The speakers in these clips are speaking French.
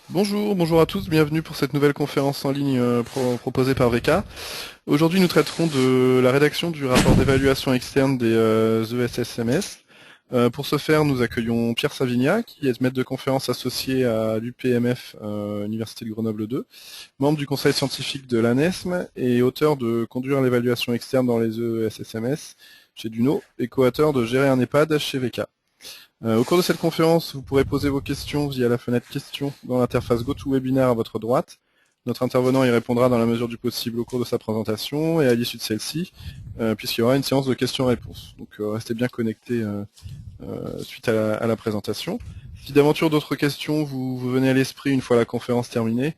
Bonjour à tous, bienvenue pour cette nouvelle conférence en ligne proposée par VK. Aujourd'hui, nous traiterons de la rédaction du rapport d'évaluation externe des ESSMS. Pour ce faire, nous accueillons Pierre Savignac, qui est maître de conférence associé à l'UPMF, Université de Grenoble 2, membre du conseil scientifique de l'ANESM et auteur de Conduire l'évaluation externe dans les ESSMS chez Duno et co-auteur de Gérer un EHPAD chez VK. Au cours de cette conférence, vous pourrez poser vos questions via la fenêtre questions dans l'interface GoToWebinar à votre droite. Notre intervenant y répondra dans la mesure du possible au cours de sa présentation et à l'issue de celle-ci, puisqu'il y aura une séance de questions-réponses. Donc restez bien connectés suite à la présentation. Si d'aventure d'autres questions vous venez à l'esprit une fois la conférence terminée,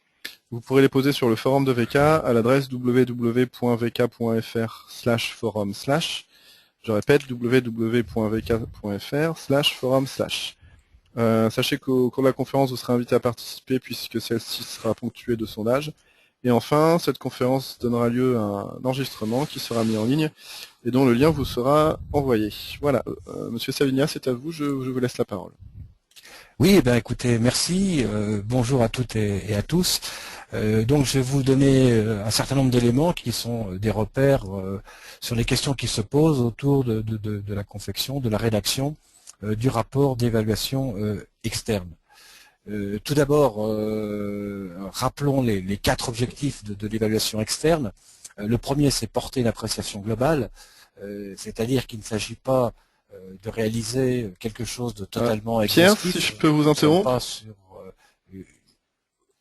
vous pourrez les poser sur le forum de VK à l'adresse www.vk.fr/forum/. Je répète, www.vk.fr/forum/. Sachez qu'au cours de la conférence, vous serez invité à participer puisque celle-ci sera ponctuée de sondages. Et enfin, cette conférence donnera lieu à un enregistrement qui sera mis en ligne et dont le lien vous sera envoyé. Voilà, Monsieur Savigna, c'est à vous, je vous laisse la parole. Oui, eh bien, écoutez, merci. Bonjour à toutes et à tous. Donc, je vais vous donner un certain nombre d'éléments qui sont des repères sur les questions qui se posent autour de la confection, de la rédaction du rapport d'évaluation externe. Tout d'abord, rappelons les quatre objectifs de l'évaluation externe. Le premier, c'est porter une appréciation globale, c'est-à-dire qu'il ne s'agit pas de réaliser quelque chose de totalement Pierre, si exhaustif. je peux vous Nous ne sommes interrompre, pas sur...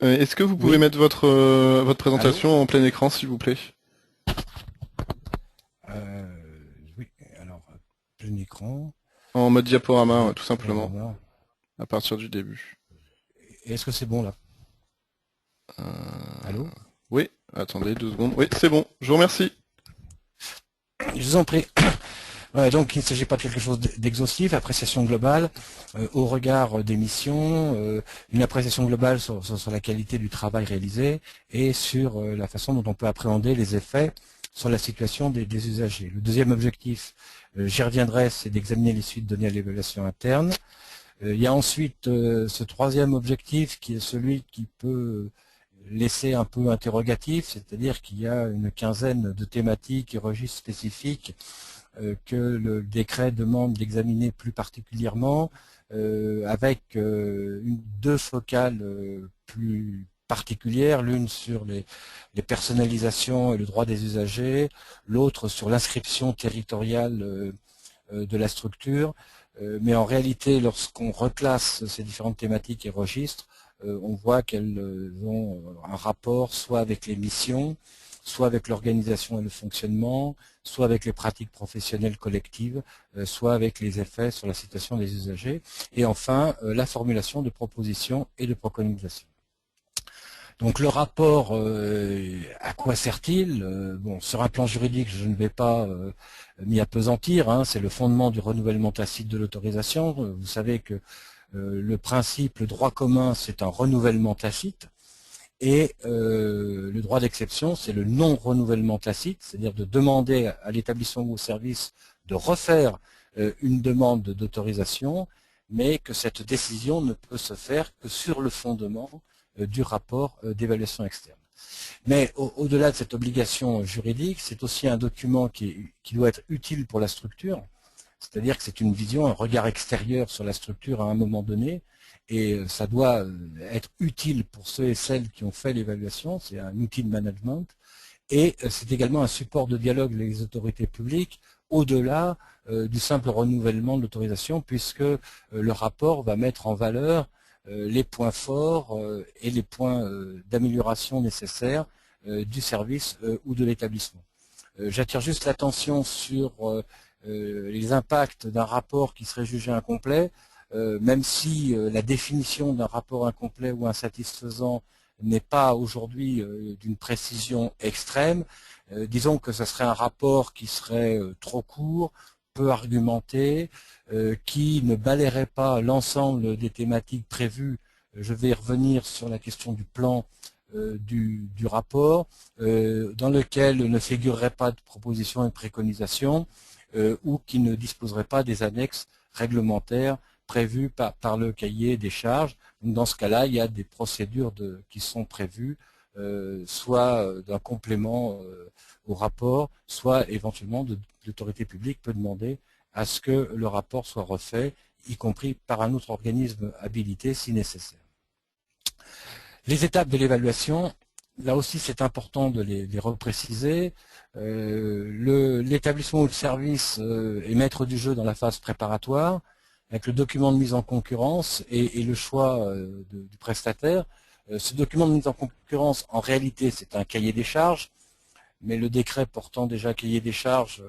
euh, est-ce que vous pouvez oui, mettre votre allô. présentation en plein écran, s'il vous plaît? Oui, alors, plein écran. En mode diaporama, tout simplement, Diaporama. à partir du début. Est-ce que c'est bon là? Euh, Allô. Oui, attendez 2 secondes. Oui, c'est bon, je vous remercie. Je vous en prie. Ouais, donc il ne s'agit pas de quelque chose d'exhaustif, appréciation globale au regard des missions, une appréciation globale sur la qualité du travail réalisé et sur la façon dont on peut appréhender les effets sur la situation des usagers. Le deuxième objectif, j'y reviendrai, c'est d'examiner les suites données à l'évaluation interne. Il y a ensuite ce troisième objectif qui est celui qui peut laisser un peu interrogatif, c'est-à-dire qu'il y a une quinzaine de thématiques et registres spécifiques que le décret demande d'examiner plus particulièrement, avec deux focales plus particulières, l'une sur les personnalisations et le droit des usagers, l'autre sur l'inscription territoriale de la structure. Mais en réalité, lorsqu'on reclasse ces différentes thématiques et registres, on voit qu'elles ont un rapport soit avec les missions, soit avec l'organisation et le fonctionnement, soit avec les pratiques professionnelles collectives, soit avec les effets sur la situation des usagers, et enfin la formulation de propositions et de préconisations. Donc le rapport, à quoi sert-il? Bon, sur un plan juridique, je ne vais pas m'y appesantir, hein, c'est le fondement du renouvellement tacite de l'autorisation. Vous savez que le principe, le droit commun, c'est un renouvellement tacite. Et le droit d'exception, c'est le non-renouvellement tacite, c'est-à-dire de demander à l'établissement ou au service de refaire une demande d'autorisation, mais que cette décision ne peut se faire que sur le fondement du rapport d'évaluation externe. Mais au-delà de cette obligation juridique, c'est aussi un document qui doit être utile pour la structure, c'est-à-dire que c'est une vision, un regard extérieur sur la structure à un moment donné, et ça doit être utile pour ceux et celles qui ont fait l'évaluation, c'est un outil de management, et c'est également un support de dialogue avec les autorités publiques, au-delà du simple renouvellement de l'autorisation, puisque le rapport va mettre en valeur les points forts et les points d'amélioration nécessaires du service ou de l'établissement. J'attire juste l'attention sur les impacts d'un rapport qui serait jugé incomplet, même si la définition d'un rapport incomplet ou insatisfaisant n'est pas aujourd'hui d'une précision extrême. Disons que ce serait un rapport qui serait trop court, peu argumenté, qui ne balayerait pas l'ensemble des thématiques prévues. Je vais revenir sur la question du plan du rapport, dans lequel ne figurerait pas de propositions et de préconisations, ou qui ne disposerait pas des annexes réglementaires prévues par le cahier des charges. Donc, dans ce cas-là, il y a des procédures qui sont prévues, soit d'un complément au rapport, soit éventuellement l'autorité publique peut demander à ce que le rapport soit refait, y compris par un autre organisme habilité si nécessaire. Les étapes de l'évaluation, là aussi c'est important de les repréciser. L'établissement ou le service est maître du jeu dans la phase préparatoire, avec le document de mise en concurrence et le choix du prestataire. Ce document de mise en concurrence, en réalité, c'est un cahier des charges, mais le décret portant déjà cahier des charges,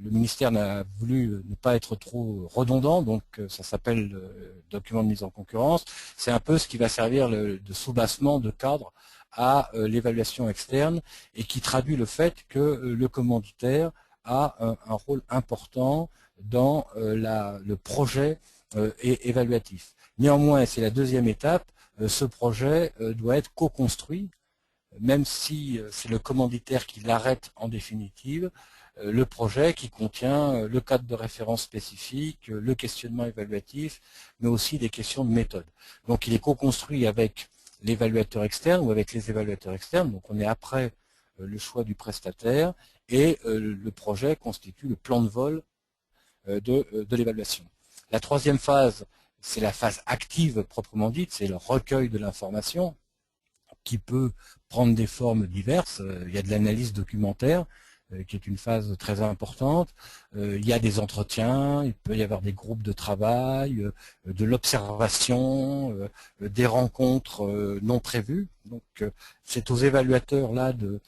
le ministère n'a voulu ne pas être trop redondant, donc ça s'appelle document de mise en concurrence. C'est un peu ce qui va servir de soubassement, de cadre à l'évaluation externe et qui traduit le fait que le commanditaire a un rôle important dans le projet évaluatif. Néanmoins, c'est la deuxième étape, ce projet doit être co-construit, même si c'est le commanditaire qui l'arrête en définitive, le projet qui contient le cadre de référence spécifique, le questionnement évaluatif, mais aussi des questions de méthode. Donc il est co-construit avec l'évaluateur externe ou avec les évaluateurs externes, donc on est après le choix du prestataire, et le projet constitue le plan de vol de l'évaluation. La troisième phase, c'est la phase active proprement dite, c'est le recueil de l'information qui peut prendre des formes diverses. Il y a de l'analyse documentaire, qui est une phase très importante. Il y a des entretiens, il peut y avoir des groupes de travail, de l'observation, des rencontres non prévues. Donc c'est aux évaluateurs là de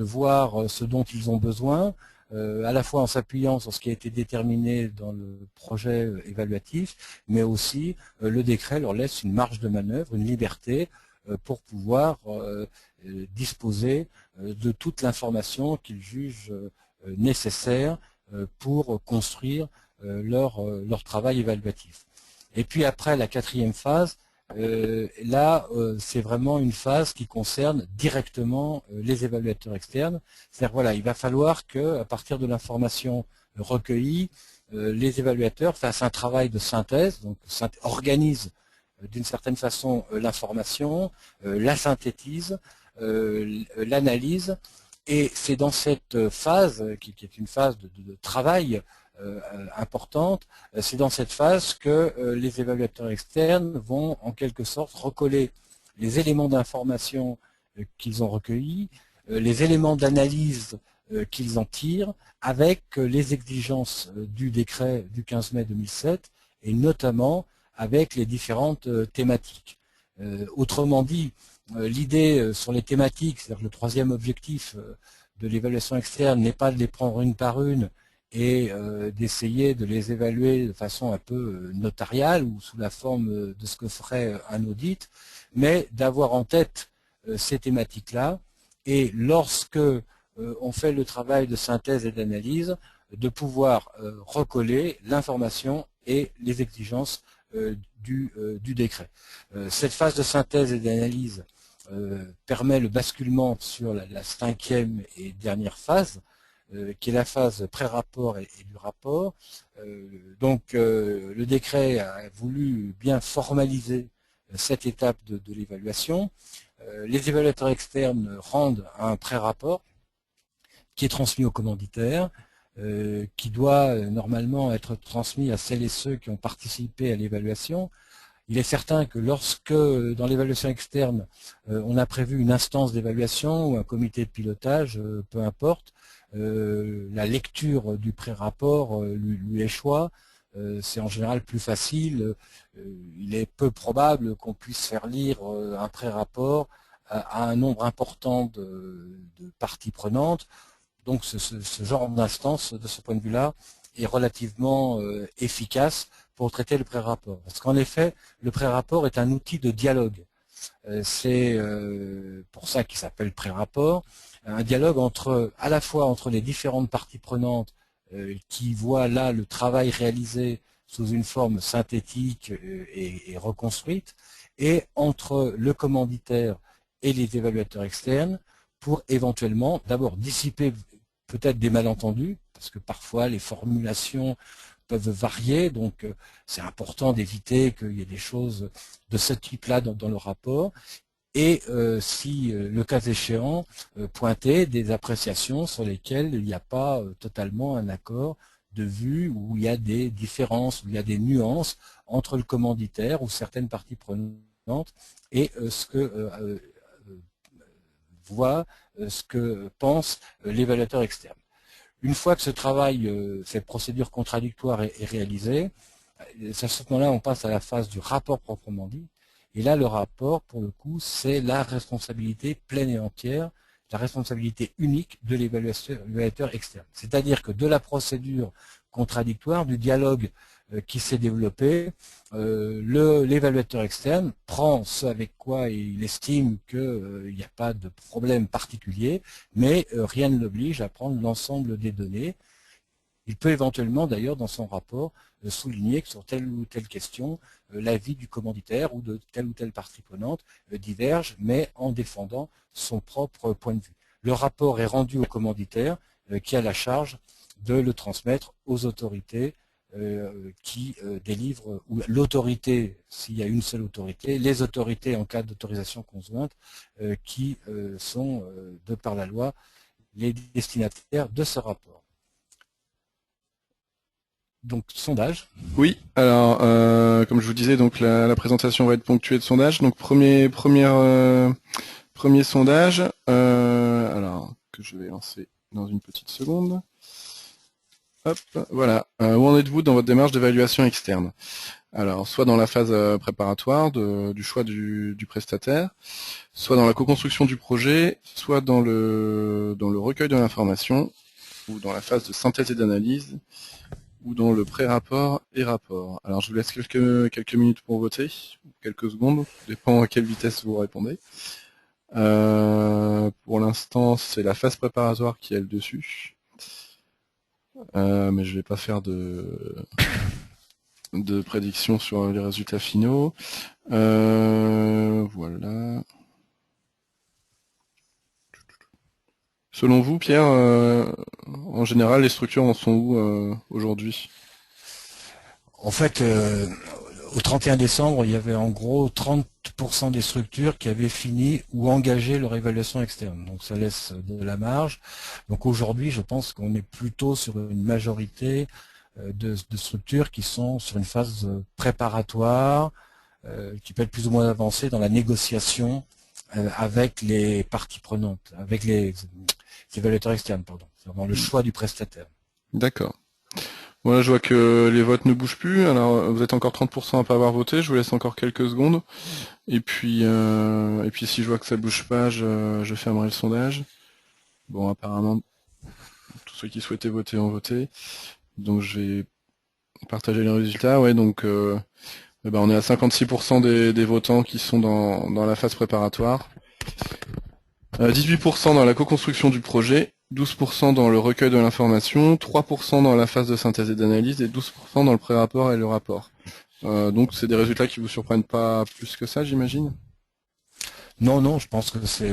voir ce dont ils ont besoin, à la fois en s'appuyant sur ce qui a été déterminé dans le projet évaluatif, mais aussi le décret leur laisse une marge de manœuvre, une liberté pour pouvoir disposer de toute l'information qu'ils jugent nécessaire pour construire leur travail évaluatif. Et puis après, la quatrième phase, là, c'est vraiment une phase qui concerne directement les évaluateurs externes. C'est-à-dire, voilà, il va falloir qu'à partir de l'information recueillie, les évaluateurs fassent un travail de synthèse, donc organisent d'une certaine façon l'information, la synthétise, l'analyse, et c'est dans cette phase, qui est une phase de travail importante, c'est dans cette phase que les évaluateurs externes vont en quelque sorte recoller les éléments d'information qu'ils ont recueillis, les éléments d'analyse qu'ils en tirent, avec les exigences du décret du 15 mai 2007, et notamment avec les différentes thématiques. Autrement dit, l'idée sur les thématiques, c'est-à-dire le troisième objectif de l'évaluation externe n'est pas de les prendre une par une et d'essayer de les évaluer de façon un peu notariale ou sous la forme de ce que ferait un audit, mais d'avoir en tête ces thématiques-là, et lorsque on fait le travail de synthèse et d'analyse, de pouvoir recoller l'information et les exigences du décret. Cette phase de synthèse et d'analyse permet le basculement sur la cinquième et dernière phase, qui est la phase pré-rapport et du rapport. Donc le décret a voulu bien formaliser cette étape de l'évaluation. Les évaluateurs externes rendent un pré-rapport qui est transmis au commanditaire, qui doit normalement être transmis à celles et ceux qui ont participé à l'évaluation. Il est certain que lorsque, dans l'évaluation externe, on a prévu une instance d'évaluation ou un comité de pilotage, peu importe, la lecture du pré-rapport lui échoit, c'est en général plus facile. Il est peu probable qu'on puisse faire lire un pré-rapport à un nombre important de parties prenantes. Donc ce genre d'instance, de ce point de vue-là, est relativement efficace pour traiter le pré-rapport. Parce qu'en effet, le pré-rapport est un outil de dialogue. C'est pour ça qu'il s'appelle pré-rapport, un dialogue à la fois entre les différentes parties prenantes qui voient là le travail réalisé sous une forme synthétique et reconstruite, et entre le commanditaire et les évaluateurs externes, pour éventuellement d'abord dissiper peut-être des malentendus, parce que parfois les formulations peuvent varier, donc c'est important d'éviter qu'il y ait des choses de ce type-là dans le rapport. Et si le cas échéant, pointer des appréciations sur lesquelles il n'y a pas totalement un accord de vue, où il y a des différences, où il y a des nuances entre le commanditaire ou certaines parties prenantes et ce que voit, ce que pense l'évaluateur externe. Une fois que ce travail, cette procédure contradictoire est réalisée, à ce moment-là, on passe à la phase du rapport proprement dit. Et là, le rapport, pour le coup, c'est la responsabilité pleine et entière, la responsabilité unique de l'évaluateur externe. C'est-à-dire que de la procédure contradictoire, du dialogue qui s'est développé, l'évaluateur externe prend ce avec quoi il estime qu'il n'y a pas de problème particulier, mais rien ne l'oblige à prendre l'ensemble des données. Il peut éventuellement, d'ailleurs, dans son rapport, souligner que sur telle ou telle question, l'avis du commanditaire ou de telle ou telle partie prenante diverge, mais en défendant son propre point de vue. Le rapport est rendu au commanditaire qui a la charge de le transmettre aux autorités qui délivrent, ou l'autorité, s'il y a une seule autorité, les autorités en cas d'autorisation conjointe qui sont, de par la loi, les destinataires de ce rapport. Donc, sondage. Oui, alors, comme je vous disais, donc la présentation va être ponctuée de sondages. Donc, premier sondage, alors, que je vais lancer dans une petite seconde. Hop, voilà. Où en êtes-vous dans votre démarche d'évaluation externe? Alors, soit dans la phase préparatoire du choix du prestataire, soit dans la co-construction du projet, soit dans le recueil de l'information, ou dans la phase de synthèse et d'analyse, ou dans le pré-rapport et rapport. Alors, je vous laisse quelques minutes pour voter, quelques secondes, dépend à quelle vitesse vous répondez. Pour l'instant, c'est la phase préparatoire qui est le dessus. Mais je vais pas faire de prédiction sur les résultats finaux. Voilà. Selon vous, Pierre, en général, les structures en sont où aujourd'hui? En fait, au 31 décembre, il y avait en gros 30% des structures qui avaient fini ou engagé leur évaluation externe. Donc ça laisse de la marge. Donc aujourd'hui, je pense qu'on est plutôt sur une majorité de structures qui sont sur une phase préparatoire, qui peut être plus ou moins avancée dans la négociation avec les parties prenantes, avec les évaluateurs externes, pardon, dans le choix du prestataire. D'accord. Voilà, je vois que les votes ne bougent plus. Alors, vous êtes encore 30% à pas avoir voté. Je vous laisse encore quelques secondes. Et puis si je vois que ça bouge pas, je fermerai le sondage. Bon, apparemment, tous ceux qui souhaitaient voter ont voté. Donc, je vais partager les résultats. Ouais, donc, on est à 56% des votants qui sont dans la phase préparatoire. 18% dans la co-construction du projet. 12% dans le recueil de l'information, 3% dans la phase de synthèse et d'analyse et 12% dans le pré-rapport et le rapport. Donc c'est des résultats qui vous surprennent pas plus que ça, j'imagine? Non, je pense que c'est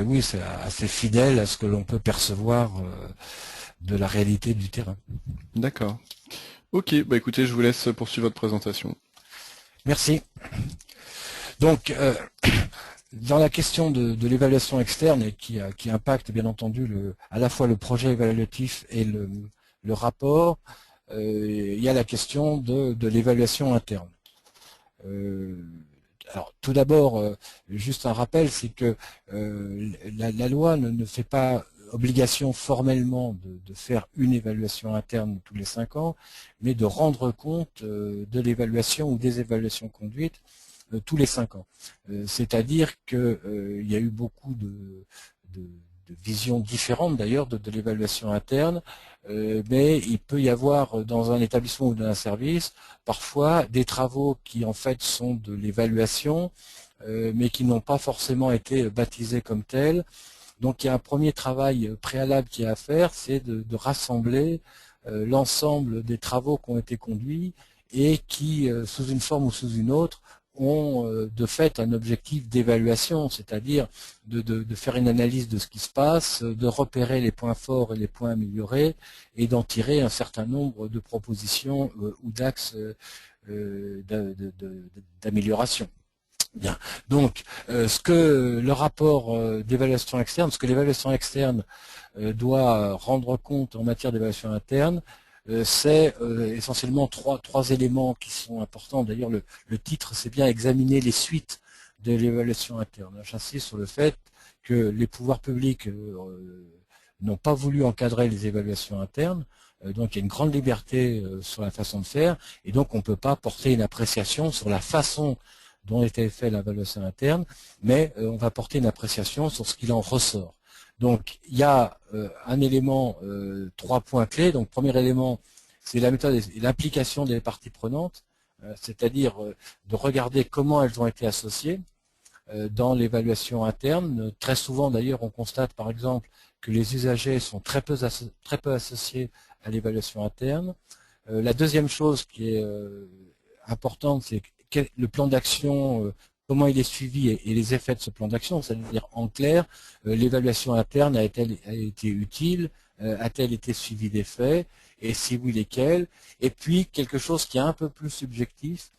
assez fidèle à ce que l'on peut percevoir de la réalité du terrain. D'accord. Ok, bah écoutez, je vous laisse poursuivre votre présentation. Merci. Donc, dans la question de l'évaluation externe et qui impacte bien entendu à la fois le projet évaluatif et le rapport, il y a la question de l'évaluation interne. Alors tout d'abord, juste un rappel, c'est que la loi ne fait pas obligation formellement de faire une évaluation interne tous les 5 ans, mais de rendre compte de l'évaluation ou des évaluations conduites tous les 5 ans. C'est-à-dire qu'il y a eu beaucoup de visions différentes d'ailleurs de l'évaluation interne, mais il peut y avoir dans un établissement ou dans un service parfois des travaux qui en fait sont de l'évaluation, mais qui n'ont pas forcément été baptisés comme tels. Donc il y a un premier travail préalable qui est à faire, c'est de rassembler l'ensemble des travaux qui ont été conduits et qui, sous une forme ou sous une autre, ont de fait un objectif d'évaluation, c'est-à-dire de faire une analyse de ce qui se passe, de repérer les points forts et les points améliorés, et d'en tirer un certain nombre de propositions ou d'axes d'amélioration. Bien. Donc, ce que le rapport d'évaluation externe, ce que l'évaluation externe doit rendre compte en matière d'évaluation interne, c'est essentiellement trois éléments qui sont importants. D'ailleurs, le titre, c'est bien examiner les suites de l'évaluation interne. J'insiste sur le fait que les pouvoirs publics n'ont pas voulu encadrer les évaluations internes, donc il y a une grande liberté sur la façon de faire, et donc on ne peut pas porter une appréciation sur la façon dont était fait l'évaluation interne, mais on va porter une appréciation sur ce qu'il en ressort. Donc il y a un élément, 3 points clés. Donc premier élément, c'est la méthode et l'implication des parties prenantes, c'est-à-dire de regarder comment elles ont été associées dans l'évaluation interne. Très souvent d'ailleurs on constate par exemple que les usagers sont très peu associés à l'évaluation interne. La deuxième chose qui est importante, c'est le plan d'action, comment il est suivi et les effets de ce plan d'action, c'est-à-dire en clair, l'évaluation interne a-t-elle été utile, a-t-elle été suivie des faits, et si oui, lesquels. Et puis quelque chose qui est un peu plus subjectif,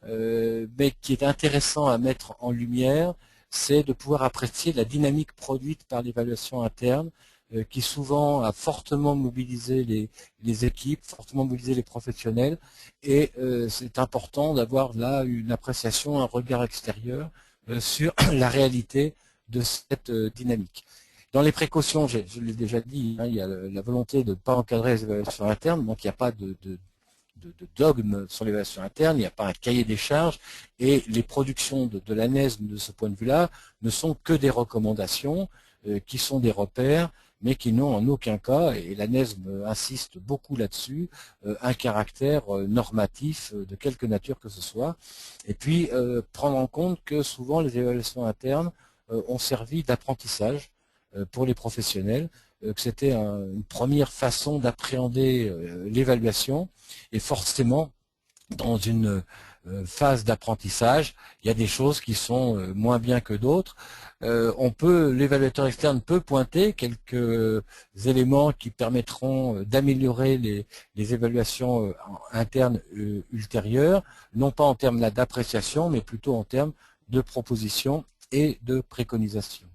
mais qui est intéressant à mettre en lumière, c'est de pouvoir apprécier la dynamique produite par l'évaluation interne, qui souvent a fortement mobilisé les équipes, fortement mobilisé les professionnels, et c'est important d'avoir là une appréciation, un regard extérieur sur la réalité de cette dynamique. Dans les précautions, je l'ai déjà dit, hein, il y a la volonté de ne pas encadrer les évaluations internes, donc il n'y a pas de dogme sur l'évaluation interne, il n'y a pas un cahier des charges, et les productions de l'ANESM de ce point de vue-là ne sont que des recommandations, qui sont des repères, mais qui n'ont en aucun cas, et l'ANESM insiste beaucoup là-dessus, un caractère normatif de quelque nature que ce soit. Et puis, prendre en compte que souvent les évaluations internes ont servi d'apprentissage pour les professionnels, que c'était une première façon d'appréhender l'évaluation, et forcément, dans une phase d'apprentissage, il y a des choses qui sont moins bien que d'autres. L'évaluateur externe peut pointer quelques éléments qui permettront d'améliorer les évaluations internes ultérieures, non pas en termes d'appréciation, mais plutôt en termes de propositions et de préconisations.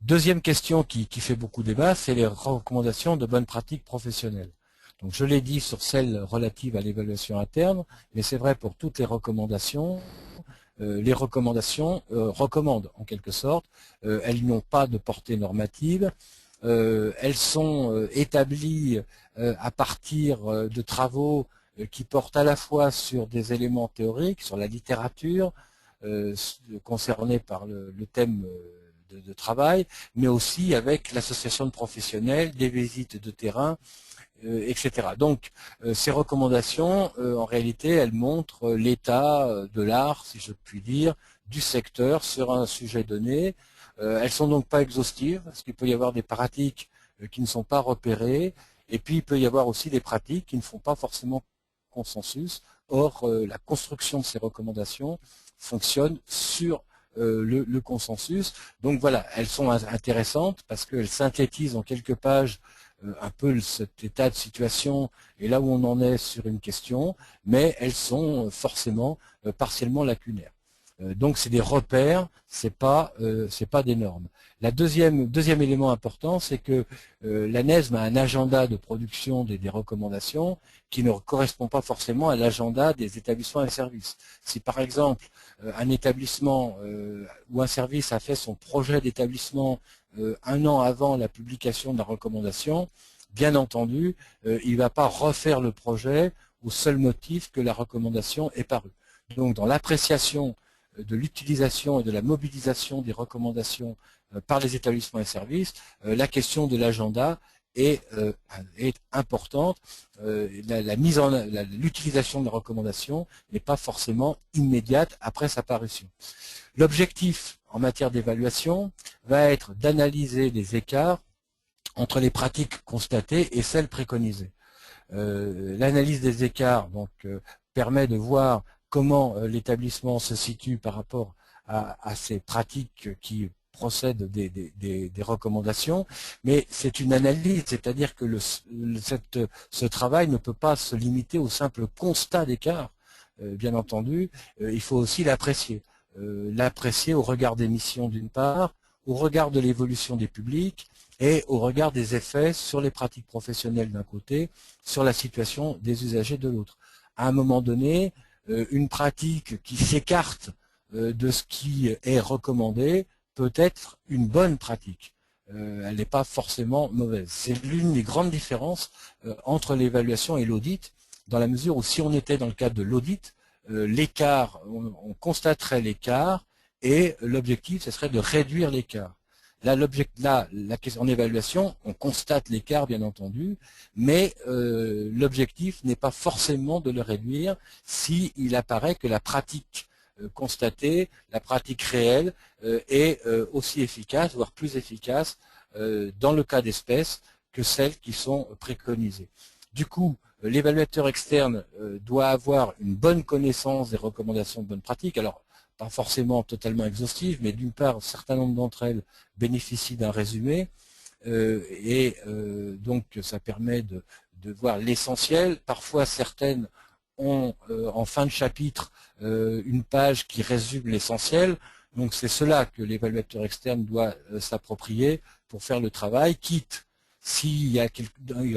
Deuxième question qui fait beaucoup débat, c'est les recommandations de bonnes pratiques professionnelles. Donc je l'ai dit sur celles relatives à l'évaluation interne, mais c'est vrai pour toutes les recommandations. Les recommandations recommandent en quelque sorte, elles n'ont pas de portée normative, elles sont établies à partir de travaux qui portent à la fois sur des éléments théoriques, sur la littérature concernée par le thème de travail, mais aussi avec l'association de professionnels, des visites de terrain, etc. Donc ces recommandations, en réalité, elles montrent l'état de l'art, si je puis dire, du secteur sur un sujet donné. Elles sont donc pas exhaustives, parce qu'il peut y avoir des pratiques qui ne sont pas repérées, et puis il peut y avoir aussi des pratiques qui ne font pas forcément consensus. Or, la construction de ces recommandations fonctionne sur le consensus. Donc voilà, elles sont intéressantes parce qu'elles synthétisent en quelques pages un peu cet état de situation et là où on en est sur une question, mais elles sont forcément partiellement lacunaires. Donc c'est des repères, c'est pas des normes. Deuxième élément important, c'est que l'ANESM a un agenda de production des recommandations qui ne correspond pas forcément à l'agenda des établissements et services. Si par exemple un établissement ou un service a fait son projet d'établissement un an avant la publication de la recommandation, bien entendu, il ne va pas refaire le projet au seul motif que la recommandation est parue. Donc dans l'appréciation de l'utilisation et de la mobilisation des recommandations par les établissements et services, la question de l'agenda est importante. L'utilisation de la recommandation n'est pas forcément immédiate après sa parution. L'objectif en matière d'évaluation va être d'analyser les écarts entre les pratiques constatées et celles préconisées. L'analyse des écarts donc, permet de voir comment l'établissement se situe par rapport à ces pratiques qui procèdent des recommandations, mais c'est une analyse, c'est-à-dire que ce travail ne peut pas se limiter au simple constat d'écart. Bien entendu, il faut aussi l'apprécier au regard des missions d'une part, au regard de l'évolution des publics et au regard des effets sur les pratiques professionnelles d'un côté, sur la situation des usagers de l'autre. À un moment donné, une pratique qui s'écarte de ce qui est recommandé peut être une bonne pratique. Elle n'est pas forcément mauvaise. C'est l'une des grandes différences entre l'évaluation et l'audit, dans la mesure où si on était dans le cadre de l'audit, l'écart, on constaterait l'écart et l'objectif, ce serait de réduire l'écart. Là, en évaluation, on constate l'écart, bien entendu, mais l'objectif n'est pas forcément de le réduire s'il apparaît que la pratique constatée, la pratique réelle, est aussi efficace, voire plus efficace, dans le cas d'espèces que celles qui sont préconisées. Du coup, l'évaluateur externe doit avoir une bonne connaissance des recommandations de bonne pratique. Alors, pas forcément totalement exhaustive, mais d'une part, un certain nombre d'entre elles bénéficient d'un résumé, donc ça permet de voir l'essentiel. Parfois, certaines ont en fin de chapitre une page qui résume l'essentiel. Donc c'est cela que l'évaluateur externe doit s'approprier pour faire le travail, quitte, s'il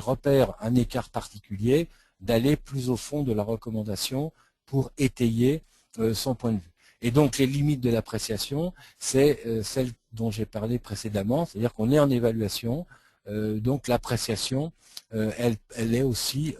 repère un écart particulier, d'aller plus au fond de la recommandation pour étayer son point de vue. Et donc les limites de l'appréciation, c'est celle dont j'ai parlé précédemment, c'est-à-dire qu'on est en évaluation, donc l'appréciation, elle est aussi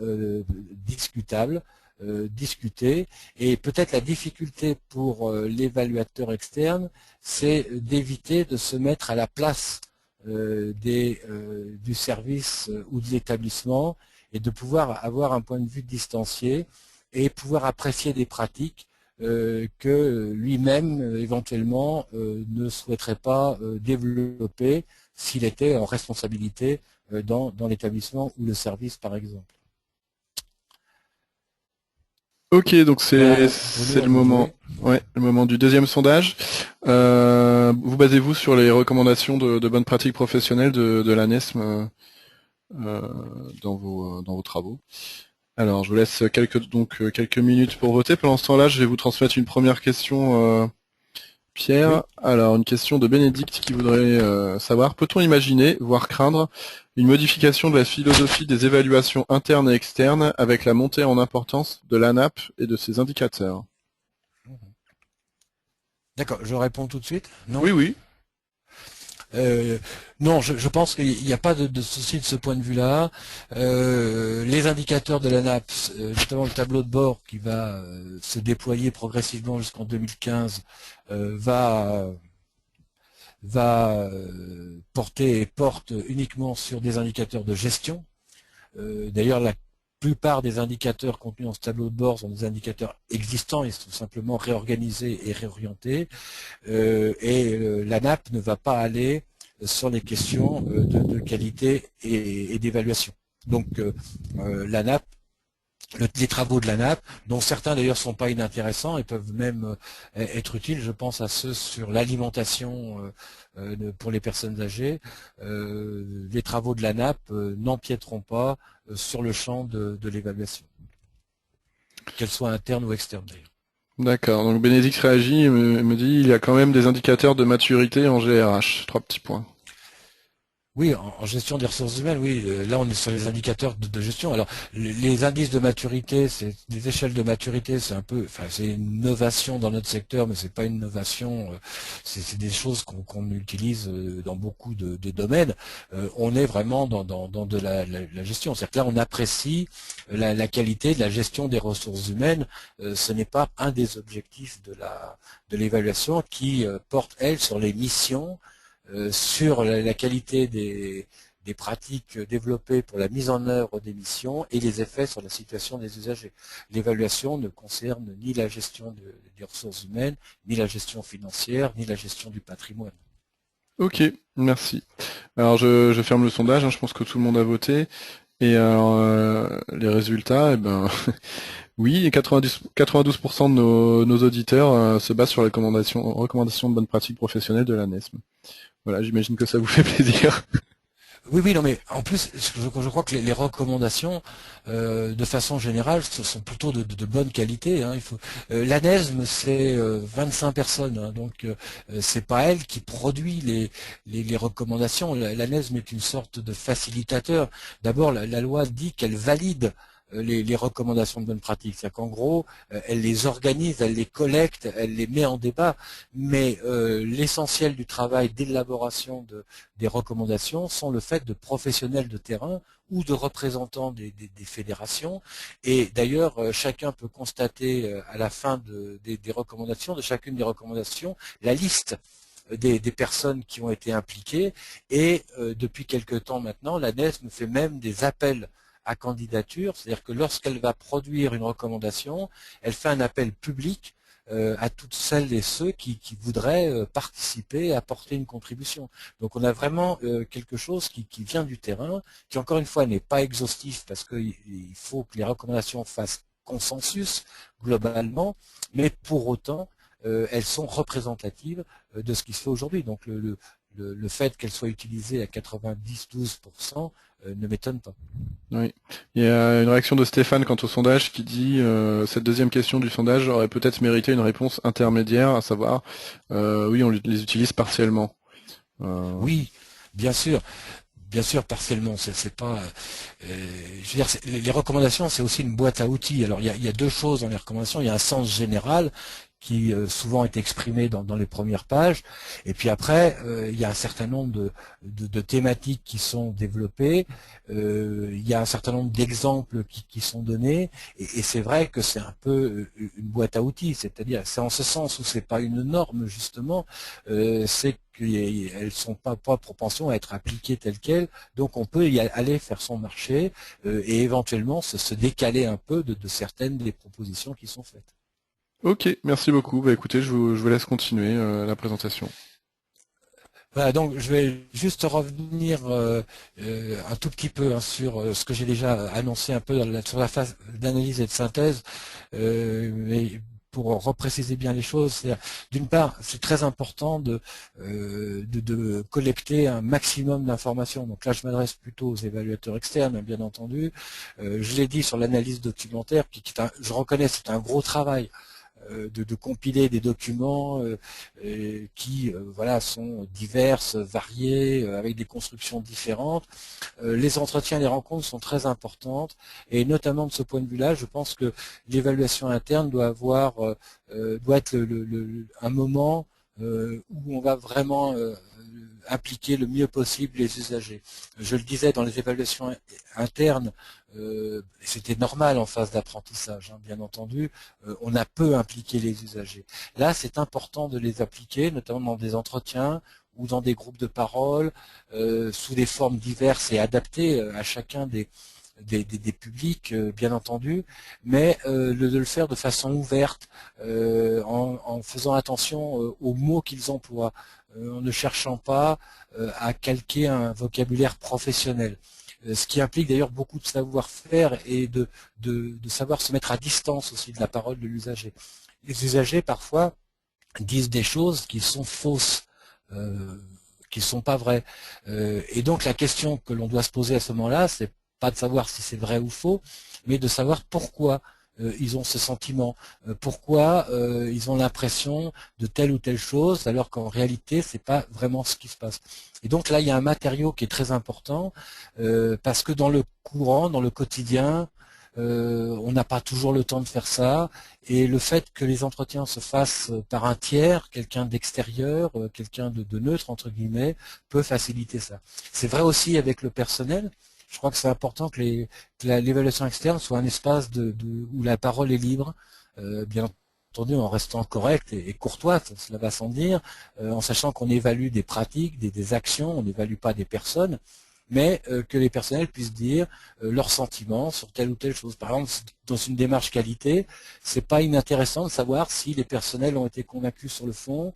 discutable, discutée, et peut-être la difficulté pour l'évaluateur externe, c'est d'éviter de se mettre à la place du service ou de l'établissement et de pouvoir avoir un point de vue distancié et pouvoir apprécier des pratiques que lui-même éventuellement ne souhaiterait pas développer s'il était en responsabilité dans l'établissement ou le service par exemple. Ok, donc c'est le moment, le moment du deuxième sondage. Vous basez-vous sur les recommandations de bonnes pratiques professionnelles de l'ANESM dans vos travaux? Alors, je vous laisse quelques minutes pour voter. Pendant ce temps-là, je vais vous transmettre une première question, Pierre. Oui. Alors, une question de Bénédicte qui voudrait savoir, peut-on imaginer, voire craindre, une modification de la philosophie des évaluations internes et externes avec la montée en importance de l'ANAP et de ses indicateurs? D'accord, je réponds tout de suite? Non. Oui, oui. Non, je pense qu'il n'y a pas de souci de ce point de vue-là. Les indicateurs de l'ANAP, notamment le tableau de bord qui va se déployer progressivement jusqu'en 2015, va porter et porte uniquement sur des indicateurs de gestion. D'ailleurs, la plupart des indicateurs contenus dans ce tableau de bord sont des indicateurs existants, ils sont simplement réorganisés et réorientés. L'ANAP ne va pas aller sur les questions de qualité et d'évaluation. Donc l'ANAP, les travaux de l'ANAP, dont certains d'ailleurs sont pas inintéressants et peuvent même être utiles, je pense à ceux sur l'alimentation pour les personnes âgées, les travaux de l'ANAP n'empiéteront pas sur le champ de l'évaluation, qu'elle soit interne ou externe d'ailleurs. D'accord, donc Bénédicte réagit et me dit il y a quand même des indicateurs de maturité en GRH. 3 petits points. Oui, en gestion des ressources humaines, oui, là on est sur les indicateurs de gestion. Alors les indices de maturité, c'est des échelles de maturité, c'est un peu, enfin c'est une innovation dans notre secteur, mais c'est pas une innovation, c'est des choses qu'on utilise dans beaucoup de domaines. On est vraiment dans de la gestion, c'est-à-dire que là on apprécie la qualité de la gestion des ressources humaines. Ce n'est pas un des objectifs de l'évaluation qui porte elle sur les missions. Sur la qualité des pratiques développées pour la mise en œuvre des missions et les effets sur la situation des usagers. L'évaluation ne concerne ni la gestion des ressources humaines, ni la gestion financière, ni la gestion du patrimoine. Ok, merci. Alors je ferme le sondage, hein, je pense que tout le monde a voté. Et alors, les résultats, eh ben, Oui, et 92% de nos auditeurs se basent sur les recommandations de bonnes pratiques professionnelles de la NESM. Voilà, j'imagine que ça vous fait plaisir. Oui, oui, non, mais en plus, je crois que les recommandations, de façon générale, ce sont plutôt de bonne qualité. Hein. L'ANESM, c'est 25 personnes, hein, donc c'est pas elle qui produit les recommandations. L'ANESM est une sorte de facilitateur. D'abord, la loi dit qu'elle valide les recommandations de bonne pratique. C'est-à-dire qu'en gros, elle les organise, elle les collecte, elle les met en débat, mais l'essentiel du travail d'élaboration des recommandations sont le fait de professionnels de terrain ou de représentants des fédérations. Et d'ailleurs, chacun peut constater à la fin des recommandations, de chacune des recommandations, la liste des personnes qui ont été impliquées. Et depuis quelque temps maintenant, la NESM fait même des appels à candidature, c'est-à-dire que lorsqu'elle va produire une recommandation, elle fait un appel public à toutes celles et ceux qui voudraient participer, apporter une contribution. Donc on a vraiment quelque chose qui vient du terrain, qui encore une fois n'est pas exhaustif parce qu'il faut que les recommandations fassent consensus globalement, mais pour autant elles sont représentatives de ce qui se fait aujourd'hui. Donc le fait qu'elles soient utilisées à 90-12% ne m'étonne pas. Oui. Il y a une réaction de Stéphane quant au sondage qui dit cette deuxième question du sondage aurait peut-être mérité une réponse intermédiaire, à savoir oui, on les utilise partiellement. Oui, bien sûr. Bien sûr, partiellement, c'est pas. Je veux dire, les recommandations, c'est aussi une boîte à outils. Alors, il y a deux choses dans les recommandations. Il y a un sens général qui souvent est exprimé dans les premières pages, et puis après, il y a un certain nombre de thématiques qui sont développées. Il y a un certain nombre d'exemples qui sont donnés, et c'est vrai que c'est un peu une boîte à outils. C'est-à-dire, c'est en ce sens où c'est pas une norme justement, c'est qu'elles sont pas propension à être appliquées telles quelles, donc on peut y aller faire son marché et éventuellement se décaler un peu de certaines des propositions qui sont faites. Ok, merci beaucoup. Bah écoutez, je vous laisse continuer la présentation. Voilà, donc je vais juste revenir un tout petit peu hein, sur ce que j'ai déjà annoncé un peu sur la phase d'analyse et de synthèse, mais pour repréciser bien les choses, d'une part, c'est très important de collecter un maximum d'informations. Donc là, je m'adresse plutôt aux évaluateurs externes, bien entendu. Je l'ai dit sur l'analyse documentaire, je reconnais, c'est un gros travail de compiler des documents qui voilà, sont diverses, variés, avec des constructions différentes. Les entretiens, les rencontres sont très importantes et notamment de ce point de vue-là, je pense que l'évaluation interne doit être un moment où on va vraiment impliquer le mieux possible les usagers. Je le disais dans les évaluations internes, c'était normal en phase d'apprentissage, hein, bien entendu, on a peu impliqué les usagers. Là, c'est important de les appliquer, notamment dans des entretiens ou dans des groupes de parole, sous des formes diverses et adaptées à chacun des publics, bien entendu, mais de le faire de façon ouverte, en faisant attention aux mots qu'ils emploient, en ne cherchant pas à calquer un vocabulaire professionnel. Ce qui implique d'ailleurs beaucoup de savoir-faire et de savoir se mettre à distance aussi de la parole de l'usager. Les usagers, parfois, disent des choses qui sont fausses, qui ne sont pas vraies. Et donc la question que l'on doit se poser à ce moment-là, c'est pas de savoir si c'est vrai ou faux, mais de savoir pourquoi ils ont ce sentiment, pourquoi ils ont l'impression de telle ou telle chose, alors qu'en réalité, c'est pas vraiment ce qui se passe. Et donc là, il y a un matériau qui est très important, parce que dans le courant, dans le quotidien, on n'a pas toujours le temps de faire ça, et le fait que les entretiens se fassent par un tiers, quelqu'un d'extérieur, quelqu'un de neutre, entre guillemets, peut faciliter ça. C'est vrai aussi avec le personnel. Je crois que c'est important que l'évaluation externe soit un espace où la parole est libre, bien entendu en restant correct et courtois, cela va sans dire, en sachant qu'on évalue des pratiques, des actions, on n'évalue pas des personnes, mais que les personnels puissent dire leurs sentiments sur telle ou telle chose. Par exemple, dans une démarche qualité, c'est pas inintéressant de savoir si les personnels ont été convaincus sur le fond,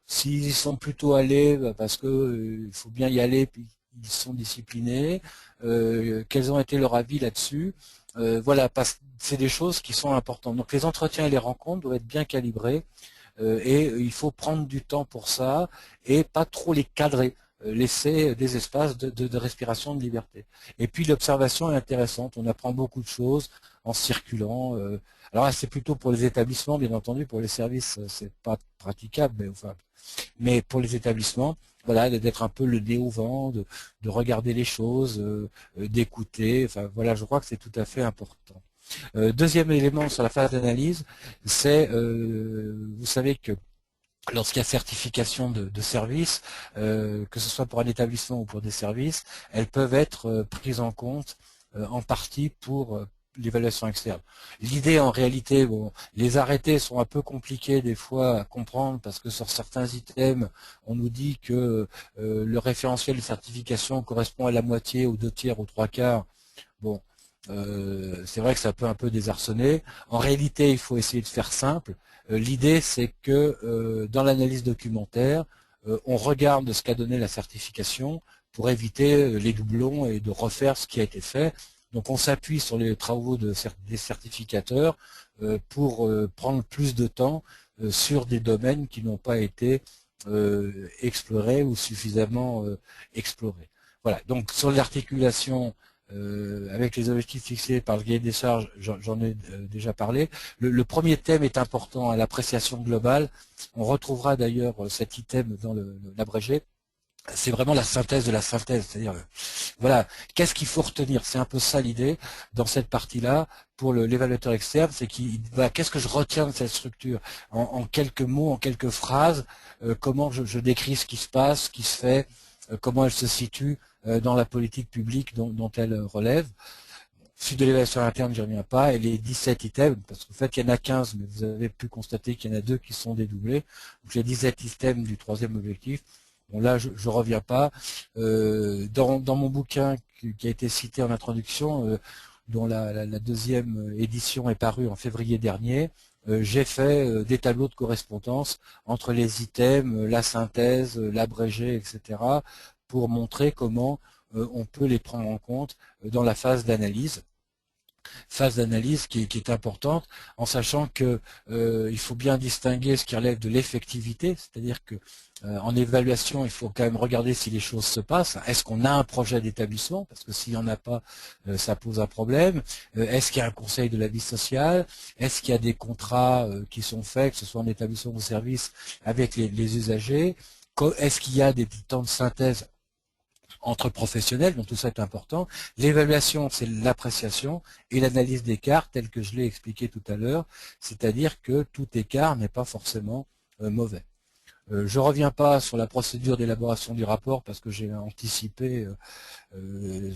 s'ils sont plutôt allés parce que il faut bien y aller, puis ils sont disciplinés, quels ont été leurs avis là-dessus. Voilà, c'est des choses qui sont importantes. Donc les entretiens et les rencontres doivent être bien calibrés et il faut prendre du temps pour ça et pas trop les cadrer. Laisser des espaces de respiration, de liberté. Et puis l'observation est intéressante, on apprend beaucoup de choses en circulant. Alors là, c'est plutôt pour les établissements, bien entendu, pour les services, c'est pas praticable, mais enfin, mais pour les établissements, voilà, d'être un peu le nez au vent, de regarder les choses, d'écouter. Enfin, voilà, je crois que c'est tout à fait important. Deuxième élément sur la phase d'analyse, c'est, vous savez que lorsqu'il y a certification de services, que ce soit pour un établissement ou pour des services, elles peuvent être prises en compte en partie pour l'évaluation externe. L'idée en réalité, bon, les arrêtés sont un peu compliqués des fois à comprendre parce que sur certains items, on nous dit que le référentiel de certification correspond à la moitié, aux 2 tiers, aux 3 quarts. Bon, c'est vrai que ça peut un peu désarçonner. En réalité, il faut essayer de faire simple. L'idée, c'est que dans l'analyse documentaire, on regarde ce qu'a donné la certification pour éviter les doublons et de refaire ce qui a été fait. Donc on s'appuie sur les travaux des certificateurs pour prendre plus de temps sur des domaines qui n'ont pas été explorés ou suffisamment explorés. Voilà, donc sur l'articulation avec les objectifs fixés par le cahier des charges, j'en ai déjà parlé. Le premier thème est important à l'appréciation globale. On retrouvera d'ailleurs cet item dans l'abrégé. C'est vraiment la synthèse de la synthèse, c'est-à-dire, voilà, qu'est-ce qu'il faut retenir? C'est un peu ça l'idée dans cette partie-là pour l'évaluateur externe, c'est qu'est-ce que je retiens de cette structure en quelques mots, en quelques phrases, comment je décris ce qui se passe, ce qui se fait, comment elle se situe dans la politique publique dont elle relève. Suite de l'évaluation interne, je n'y reviens pas, et les 17 items, parce qu'en fait il y en a 15, mais vous avez pu constater qu'il y en a 2 qui sont dédoublés. Donc les 17 items du troisième objectif, bon là je ne reviens pas. Dans mon bouquin qui a été cité en introduction, dont la deuxième édition est parue en février dernier, j'ai fait des tableaux de correspondance entre les items, la synthèse, l'abrégé, etc., pour montrer comment on peut les prendre en compte dans la phase d'analyse qui est importante, en sachant que il faut bien distinguer ce qui relève de l'effectivité, c'est-à-dire que en évaluation, il faut quand même regarder si les choses se passent. Est-ce qu'on a un projet d'établissement? Parce que s'il n'y en a pas, ça pose un problème. Est-ce qu'il y a un conseil de la vie sociale? Est-ce qu'il y a des contrats qui sont faits, que ce soit en établissement ou service, avec les usagers? Est-ce qu'il y a des temps de synthèse entre professionnels, donc tout ça est important. L'évaluation, c'est l'appréciation, et l'analyse d'écart, tel que je l'ai expliqué tout à l'heure, c'est-à-dire que tout écart n'est pas forcément mauvais. Je ne reviens pas sur la procédure d'élaboration du rapport parce que j'ai anticipé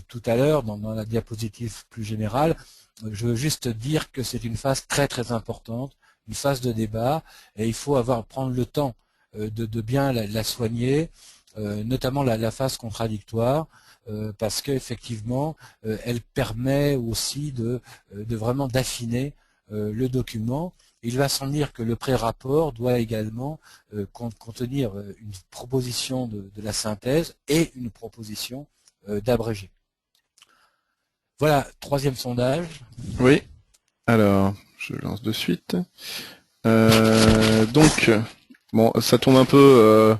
tout à l'heure dans la diapositive plus générale. Je veux juste dire que c'est une phase très très importante, une phase de débat, et il faut prendre le temps de bien la soigner, notamment la phase contradictoire, parce qu'effectivement, elle permet aussi de vraiment d'affiner le document. Il va sans dire que le pré-rapport doit également contenir une proposition de la synthèse et une proposition d'abrégé. Voilà, troisième sondage. Oui, alors, je lance de suite. Donc, bon, ça tombe un peu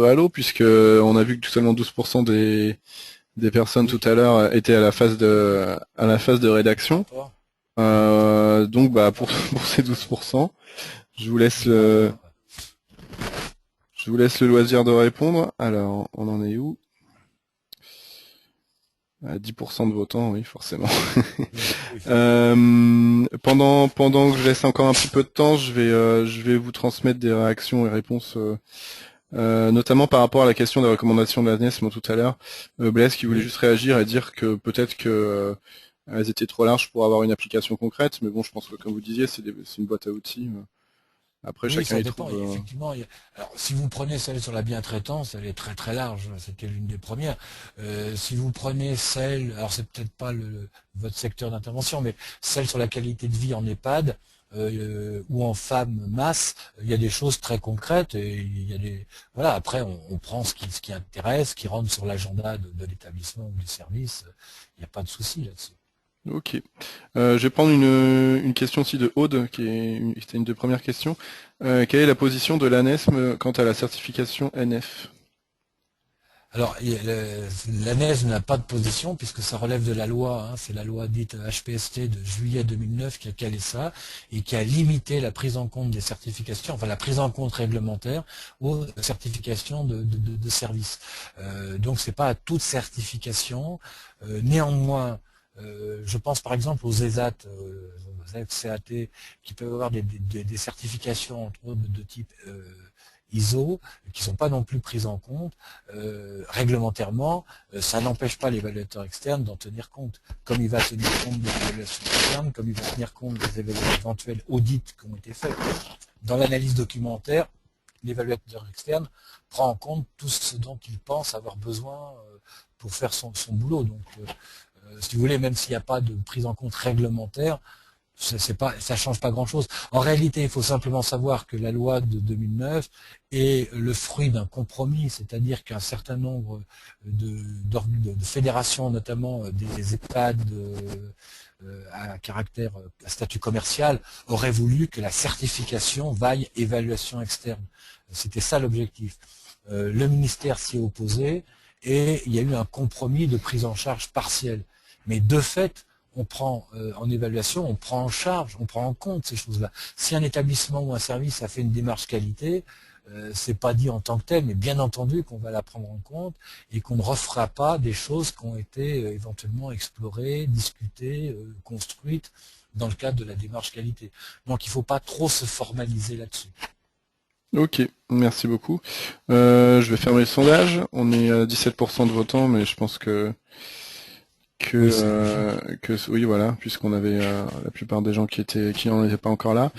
à l'eau, puisque on a vu que seulement 12% des personnes tout à l'heure étaient à la phase de rédaction. Donc bah pour ces 12%, je vous laisse le loisir de répondre. Alors, on en est où? 10% de votants, oui, forcément. Pendant que je laisse encore un petit peu de temps, je vais vous transmettre des réactions et réponses, notamment par rapport à la question des recommandations de l'ANESM tout à l'heure. Blaise qui voulait juste réagir et dire que peut-être que elles étaient trop larges pour avoir une application concrète, mais bon, je pense que comme vous disiez, c'est une boîte à outils. Après, Oui, chacun ça y dépend. trouve. Effectivement, alors, si vous prenez celle sur la bientraitance, elle est très très large. C'était l'une des premières. Si vous prenez celle, alors c'est peut-être pas votre secteur d'intervention, mais celle sur la qualité de vie en EHPAD ou en femmes masse, il y a des choses très concrètes et il y a voilà. Après, on prend ce qui intéresse, ce qui rentre sur l'agenda de l'établissement ou du service. Il n'y a pas de souci là-dessus. Ok. Je vais prendre une question aussi de Aude, c'était une des premières questions. Quelle est la position de l'ANESM quant à la certification NF? Alors, l'ANES n'a pas de position puisque ça relève de la loi, hein, c'est la loi dite HPST de juillet 2009 qui a calé ça et qui a limité la prise en compte des certifications, enfin la prise en compte réglementaire aux certifications de services. Donc c'est pas à toute certification. Néanmoins, je pense par exemple aux ESAT, aux CAT, qui peuvent avoir des certifications entre autres de type ISO, qui ne sont pas non plus prises en compte réglementairement. Ça n'empêche pas l'évaluateur externe d'en tenir compte, comme il va tenir compte des évaluations externes, comme il va tenir compte des éventuels audits qui ont été faits. Dans l'analyse documentaire, l'évaluateur externe prend en compte tout ce dont il pense avoir besoin pour faire son boulot. Donc, si vous voulez, même s'il n'y a pas de prise en compte réglementaire, ça change pas grand-chose. En réalité, il faut simplement savoir que la loi de 2009 est le fruit d'un compromis, c'est-à-dire qu'un certain nombre de fédérations, notamment des EHPAD à caractère, à statut commercial, auraient voulu que la certification vaille évaluation externe. C'était ça l'objectif. Le ministère s'y est opposé et il y a eu un compromis de prise en charge partielle. Mais de fait, on prend en évaluation, on prend en charge, on prend en compte ces choses-là. Si un établissement ou un service a fait une démarche qualité, c'est pas dit en tant que tel, mais bien entendu qu'on va la prendre en compte et qu'on ne refera pas des choses qui ont été éventuellement explorées, discutées, construites dans le cadre de la démarche qualité. Donc il ne faut pas trop se formaliser là-dessus. Ok, merci beaucoup. Je vais fermer le sondage. On est à 17% de votants, mais je pense Oui, c'est logique. oui, voilà, puisqu'on avait la plupart des gens qui n'en étaient pas encore là.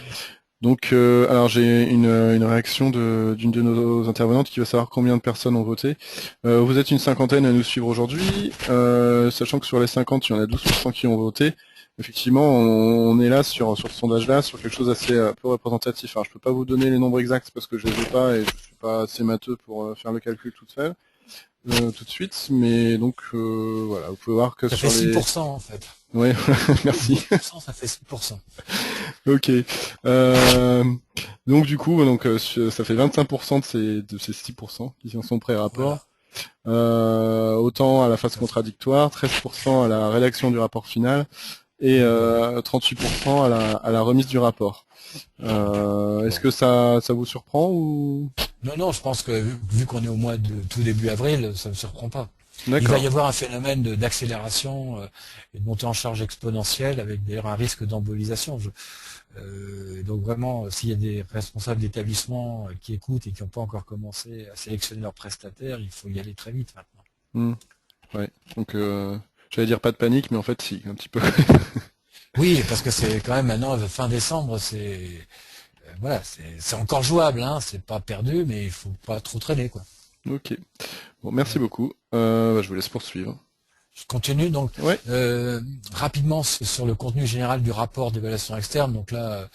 Donc, alors j'ai une réaction d'une de nos intervenantes qui veut savoir combien de personnes ont voté. Vous êtes une cinquantaine à nous suivre aujourd'hui, sachant que sur les 50, il y en a 12% qui ont voté. Effectivement, on est là sur ce sondage-là, sur quelque chose assez peu représentatif. Alors, je peux pas vous donner les nombres exacts parce que je les ai pas et je suis pas assez matheux pour faire le calcul toute seule, tout de suite. Mais donc, voilà, vous pouvez voir que Ça fait sur les... 6% en fait. Ouais, merci. 12%, ça fait 6%. Ok. Euh, donc du coup, ça fait 25% de ces 6% qui en sont Voilà. pré-rapport. Autant à la phase Tout à fait. contradictoire, 13% à la rédaction du rapport final et Voilà. 38% à la remise du rapport. Est-ce Bon. que ça vous surprend ou... Non, non, je pense que vu qu'on est au mois de tout début avril, ça ne me surprend pas. Il va y D'accord. avoir un phénomène d'accélération et de montée en charge exponentielle avec d'ailleurs un risque d'embolisation. Donc vraiment, s'il y a des responsables d'établissements qui écoutent et qui n'ont pas encore commencé à sélectionner leurs prestataires, il faut y aller très vite maintenant. Hmm, ouais. Donc j'allais dire pas de panique, mais en fait si, un petit peu. Oui, parce que c'est quand même maintenant fin décembre, voilà, c'est encore jouable, hein, c'est pas perdu, mais il faut pas trop traîner, quoi. Ok. Bon, merci Voilà. beaucoup. Je vous laisse poursuivre. Je continue donc Ouais. rapidement sur le contenu général du rapport d'évaluation externe. Donc là,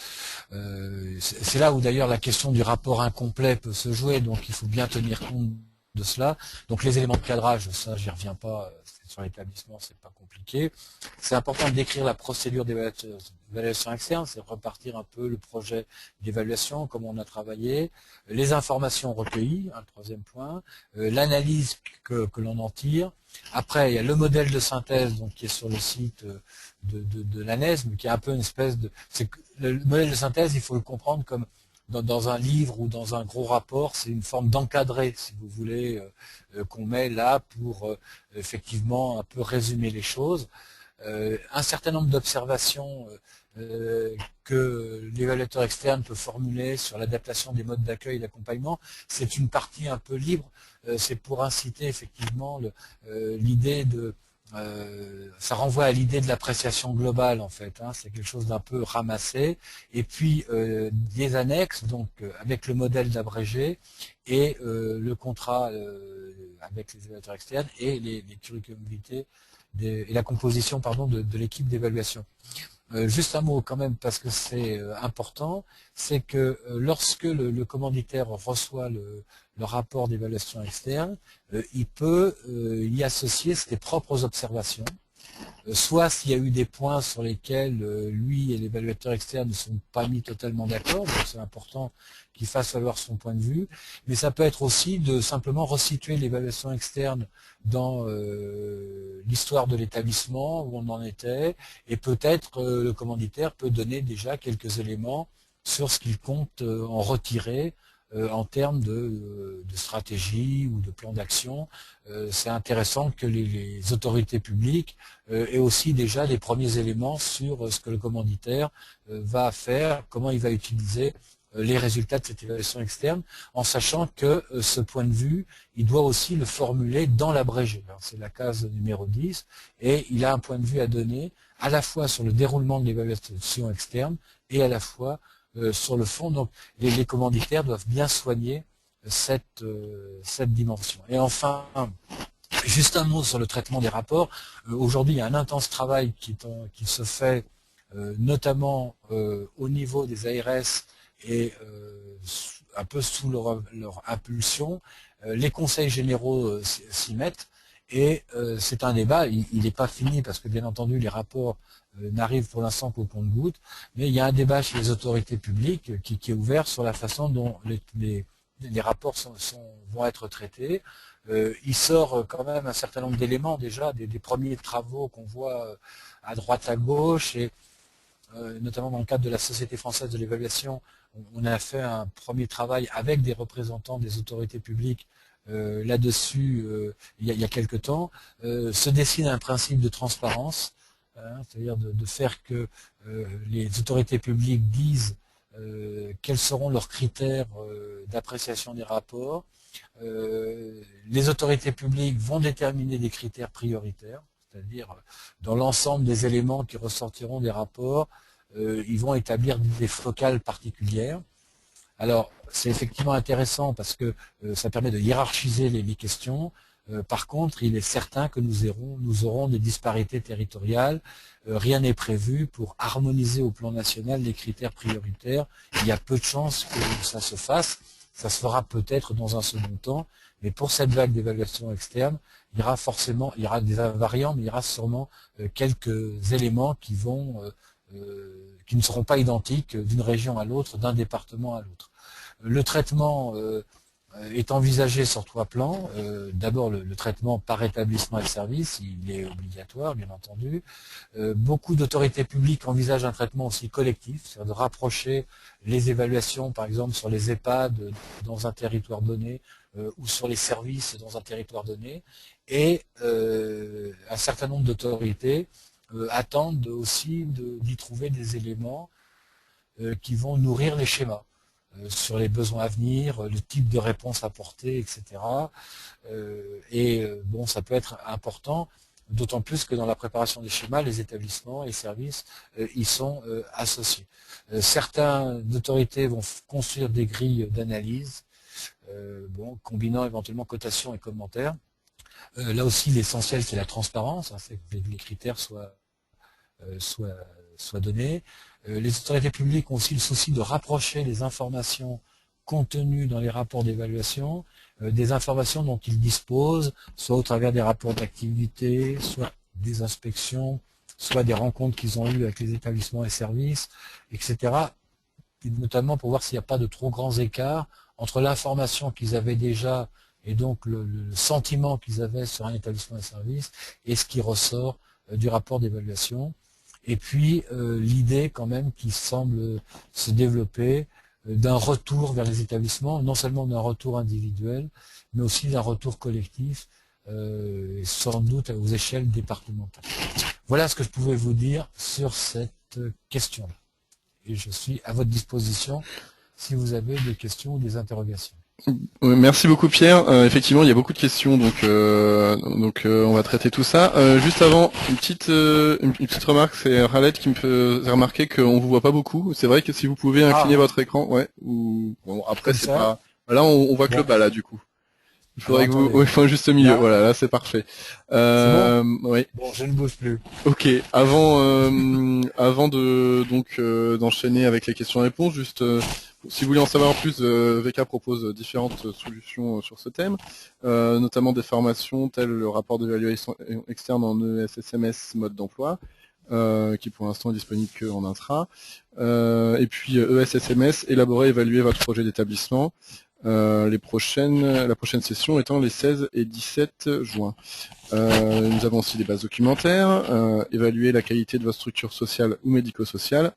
c'est là où d'ailleurs la question du rapport incomplet peut se jouer. Donc il faut bien tenir compte de cela. Donc les éléments de cadrage, ça j'y reviens pas. Sur l'établissement, c'est pas compliqué. C'est important de décrire la procédure d'évaluation externe, c'est repartir un peu le projet d'évaluation, comment on a travaillé, les informations recueillies, un troisième point, l'analyse que l'on en tire. Après, il y a le modèle de synthèse donc, qui est sur le site de l'ANESM, qui est un peu une espèce de... Le modèle de synthèse, il faut le comprendre comme dans un livre ou dans un gros rapport, c'est une forme d'encadré, si vous voulez, qu'on met là pour effectivement un peu résumer les choses. Un certain nombre d'observations que l'évaluateur externe peut formuler sur l'adaptation des modes d'accueil et d'accompagnement, c'est une partie un peu libre. C'est pour inciter effectivement l'idée de ça renvoie à l'idée de l'appréciation globale en fait. Hein, c'est quelque chose d'un peu ramassé. Et puis des annexes, donc avec le modèle d'abrégé et le contrat avec les évaluateurs externes et les curriculum vitae et la composition pardon, de l'équipe d'évaluation. Juste un mot quand même parce que c'est important, c'est que lorsque le commanditaire reçoit le rapport d'évaluation externe, il peut y associer ses propres observations soit s'il y a eu des points sur lesquels lui et l'évaluateur externe ne sont pas mis totalement d'accord, donc c'est important qu'il fasse valoir son point de vue, mais ça peut être aussi de simplement resituer l'évaluation externe dans l'histoire de l'établissement, où on en était, et peut-être le commanditaire peut donner déjà quelques éléments sur ce qu'il compte en retirer en termes de stratégie ou de plan d'action. C'est intéressant que les autorités publiques aient aussi déjà des premiers éléments sur ce que le commanditaire va faire, comment il va utiliser les résultats de cette évaluation externe, en sachant que ce point de vue, il doit aussi le formuler dans l'abrégé. C'est la case numéro 10, et il a un point de vue à donner à la fois sur le déroulement de l'évaluation externe et à la fois sur le fond. Donc les commanditaires doivent bien soigner cette dimension. Et enfin, juste un mot sur le traitement des rapports. Aujourd'hui, il y a un intense travail qui se fait notamment au niveau des ARS et un peu sous leur impulsion. Les conseils généraux s'y mettent, et c'est un débat, il n'est pas fini parce que bien entendu les rapports n'arrivent pour l'instant qu'au compte-gouttes, mais il y a un débat chez les autorités publiques qui est ouvert sur la façon dont les rapports vont être traités. Il sort quand même un certain nombre d'éléments déjà, des premiers travaux qu'on voit à droite à gauche, et notamment dans le cadre de la Société française de l'évaluation, on a fait un premier travail avec des représentants des autorités publiques là-dessus il y a quelque temps. Se dessine un principe de transparence, c'est-à-dire de faire que les autorités publiques disent quels seront leurs critères d'appréciation des rapports. Les autorités publiques vont déterminer des critères prioritaires, c'est-à-dire dans l'ensemble des éléments qui ressortiront des rapports, ils vont établir des focales particulières. Alors, c'est effectivement intéressant parce que ça permet de hiérarchiser les questions. Par contre, il est certain que nous aurons des disparités territoriales. Rien n'est prévu pour harmoniser au plan national les critères prioritaires. Il y a peu de chances que ça se fasse. Ça se fera peut-être dans un second temps, mais pour cette vague d'évaluation externe, il y aura des variants, mais il y aura sûrement quelques éléments qui ne seront pas identiques d'une région à l'autre, d'un département à l'autre. Le traitement est envisagé sur 3 plans. D'abord, le traitement par établissement et service, il est obligatoire, bien entendu. Beaucoup d'autorités publiques envisagent un traitement aussi collectif, c'est-à-dire de rapprocher les évaluations, par exemple, sur les EHPAD dans un territoire donné, ou sur les services dans un territoire donné. Et un certain nombre d'autorités attendent aussi d'y trouver des éléments qui vont nourrir les schémas sur les besoins à venir, le type de réponse apportée, etc. Bon, ça peut être important, d'autant plus que dans la préparation des schémas, les établissements et les services y sont associés. Certaines autorités vont construire des grilles d'analyse, combinant éventuellement cotation et commentaires. Là aussi, l'essentiel, c'est la transparence, c'est que les critères soient donnés. Les autorités publiques ont aussi le souci de rapprocher les informations contenues dans les rapports d'évaluation des informations dont ils disposent, soit au travers des rapports d'activité, soit des inspections, soit des rencontres qu'ils ont eues avec les établissements et services, etc. Et notamment pour voir s'il n'y a pas de trop grands écarts entre l'information qu'ils avaient déjà et donc le sentiment qu'ils avaient sur un établissement et service et ce qui ressort du rapport d'évaluation. Et puis l'idée quand même qui semble se développer d'un retour vers les établissements, non seulement d'un retour individuel, mais aussi d'un retour collectif, sans doute aux échelles départementales. Voilà ce que je pouvais vous dire sur cette question-là. Et je suis à votre disposition si vous avez des questions ou des interrogations. Merci beaucoup Pierre. Effectivement, il y a beaucoup de questions, donc on va traiter tout ça. Juste avant, une petite remarque, c'est Raled qui me fait remarquer qu'on vous voit pas beaucoup. C'est vrai que si vous pouvez incliner votre écran, ouais. Ou bon, après c'est pas. Là, on voit que le bas là du coup. Il Alors faudrait que vous, attendez, oui, il faut un juste milieu. là, Voilà, là c'est parfait. c'est bon? Oui. Bon, je ne bouge plus. Ok. Avant de donc d'enchaîner avec les questions-réponses, juste si vous voulez en savoir plus, VK propose différentes solutions sur ce thème, notamment des formations telles le rapport d'évaluation externe en ESSMS mode d'emploi, qui pour l'instant est disponible qu'en intra, et puis ESSMS, élaborer et évaluer votre projet d'établissement. La prochaine session étant les 16 et 17 juin. Nous avons aussi des bases documentaires, évaluer la qualité de votre structure sociale ou médico-sociale,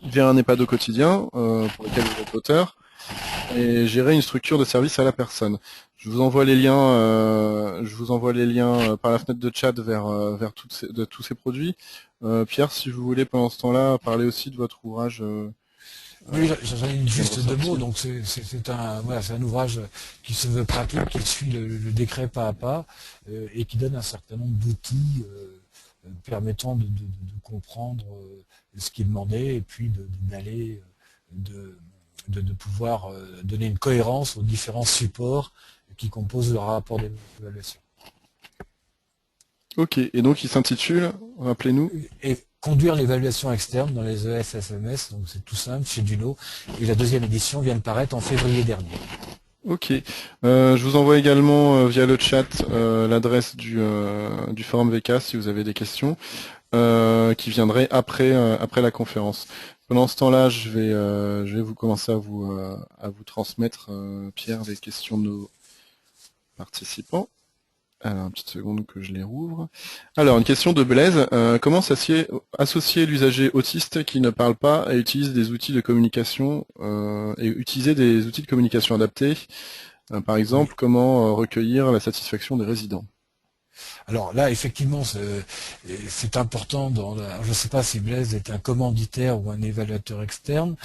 via un EHPAD au quotidien, pour lequel vous êtes l'auteur, et gérer une structure de service à la personne. Je vous envoie les liens, par la fenêtre de chat vers tous ces produits. Pierre, si vous voulez pendant ce temps-là parler aussi de votre ouvrage. Oui, j'en ai juste deux mots. ressorti. Donc c'est un ouvrage qui se veut pratique, qui suit le décret pas à pas et qui donne un certain nombre d'outils permettant de comprendre ce qui est demandé et puis d'aller de pouvoir donner une cohérence aux différents supports qui composent le rapport d'évaluation. Ok, et donc il s'intitule, rappelez-nous. Et conduire l'évaluation externe dans les ESSMS, donc c'est tout simple, chez Duno. Et la deuxième édition vient de paraître en février dernier. Ok. Je vous envoie également via le chat l'adresse du forum VK si vous avez des questions, qui viendraient après la conférence. Pendant ce temps-là, je vais vous commencer à vous transmettre, Pierre, les questions de nos participants. Alors, une petite seconde que je les rouvre. Alors, une question de Blaise. Comment associer l'usager autiste qui ne parle pas et utilise des outils de communication et utiliser des outils de communication adaptés? Par Oui. exemple, comment recueillir la satisfaction des résidents? Alors là, effectivement, c'est important. Je ne sais pas si Blaise est un commanditaire ou un évaluateur externe.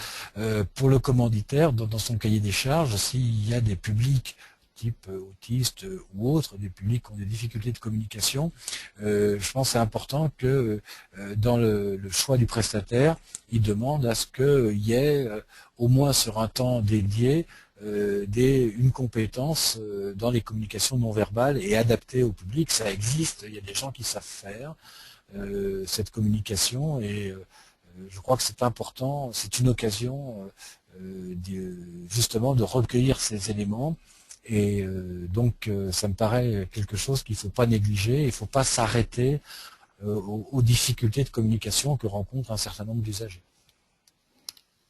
Pour le commanditaire, dans son cahier des charges, s'il y a des publics type autistes ou autres, des publics qui ont des difficultés de communication, je pense que c'est important que dans le choix du prestataire, il demande à ce qu'il y ait au moins sur un temps dédié une compétence dans les communications non verbales et adaptée au public. Ça existe, il y a des gens qui savent faire cette communication et je crois que c'est important, c'est une occasion justement de recueillir ces éléments et donc ça me paraît quelque chose qu'il ne faut pas négliger, il ne faut pas s'arrêter aux difficultés de communication que rencontrent un certain nombre d'usagers.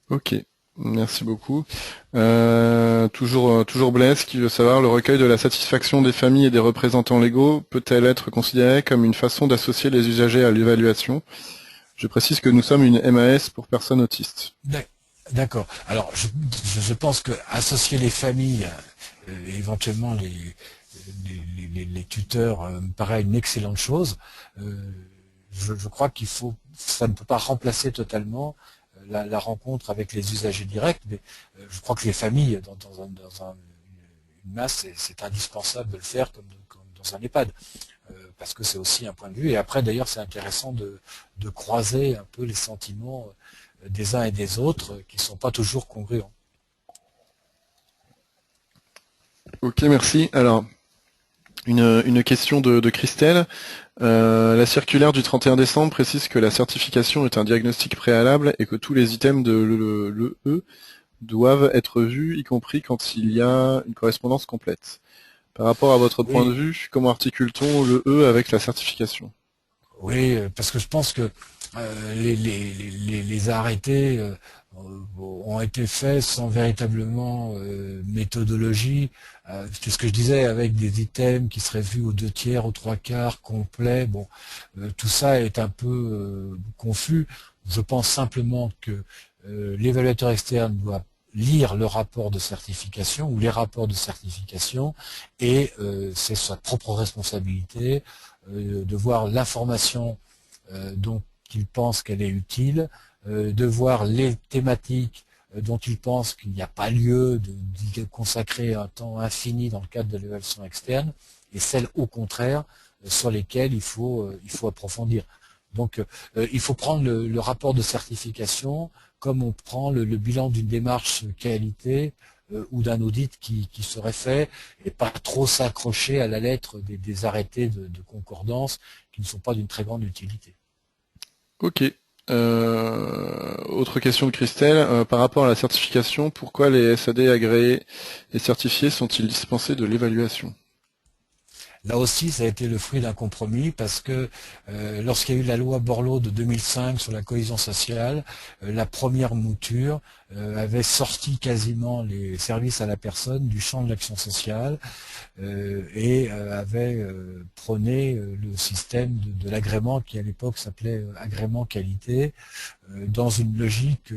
Ok, merci beaucoup. Toujours Blaise qui veut savoir, le recueil de la satisfaction des familles et des représentants légaux peut-elle être considérée comme une façon d'associer les usagers à l'évaluation? Je précise que nous sommes une MAS pour personnes autistes. D'accord. Alors, je pense que associer les familles, éventuellement les tuteurs, me paraît une excellente chose. Je crois ça ne peut pas remplacer totalement la rencontre avec les usagers directs, mais je crois que les familles, une masse, c'est indispensable de le faire comme dans un EHPAD, parce que c'est aussi un point de vue. Et après, d'ailleurs, c'est intéressant de croiser un peu les sentiments des uns et des autres qui ne sont pas toujours congruents. Ok, merci. Alors, une question de Christelle. La circulaire du 31 décembre précise que la certification est un diagnostic préalable et que tous les items de l'EE doivent être vus, y compris quand il y a une correspondance complète. Par rapport à votre point de Oui, vue, comment articule-t-on l'EE avec la certification? oui, parce que je pense que les arrêtés ont été faits sans véritablement méthodologie. C'est ce que je disais, avec des items qui seraient vus aux 2/3, aux 3/4, complets. Bon, tout ça est un peu confus. Je pense simplement que l'évaluateur externe doit lire le rapport de certification ou les rapports de certification et c'est sa propre responsabilité de voir l'information dont il pense qu'elle est utile, de voir les thématiques dont il pense qu'il n'y a pas lieu d'y consacrer un temps infini dans le cadre de l'évaluation externe, et celles au contraire sur lesquelles il faut approfondir. Donc il faut prendre le rapport de certification comme on prend le bilan d'une démarche qualité ou d'un audit qui serait fait, et pas trop s'accrocher à la lettre des arrêtés de concordance qui ne sont pas d'une très grande utilité. Ok. Autre question de Christelle, par rapport à la certification, pourquoi les SAD agréés et certifiés sont-ils dispensés de l'évaluation? Là aussi, ça a été le fruit d'un compromis parce que lorsqu'il y a eu la loi Borloo de 2005 sur la cohésion sociale, la première mouture avait sorti quasiment les services à la personne du champ de l'action sociale et avait prôné le système de l'agrément qui à l'époque s'appelait agrément qualité dans une logique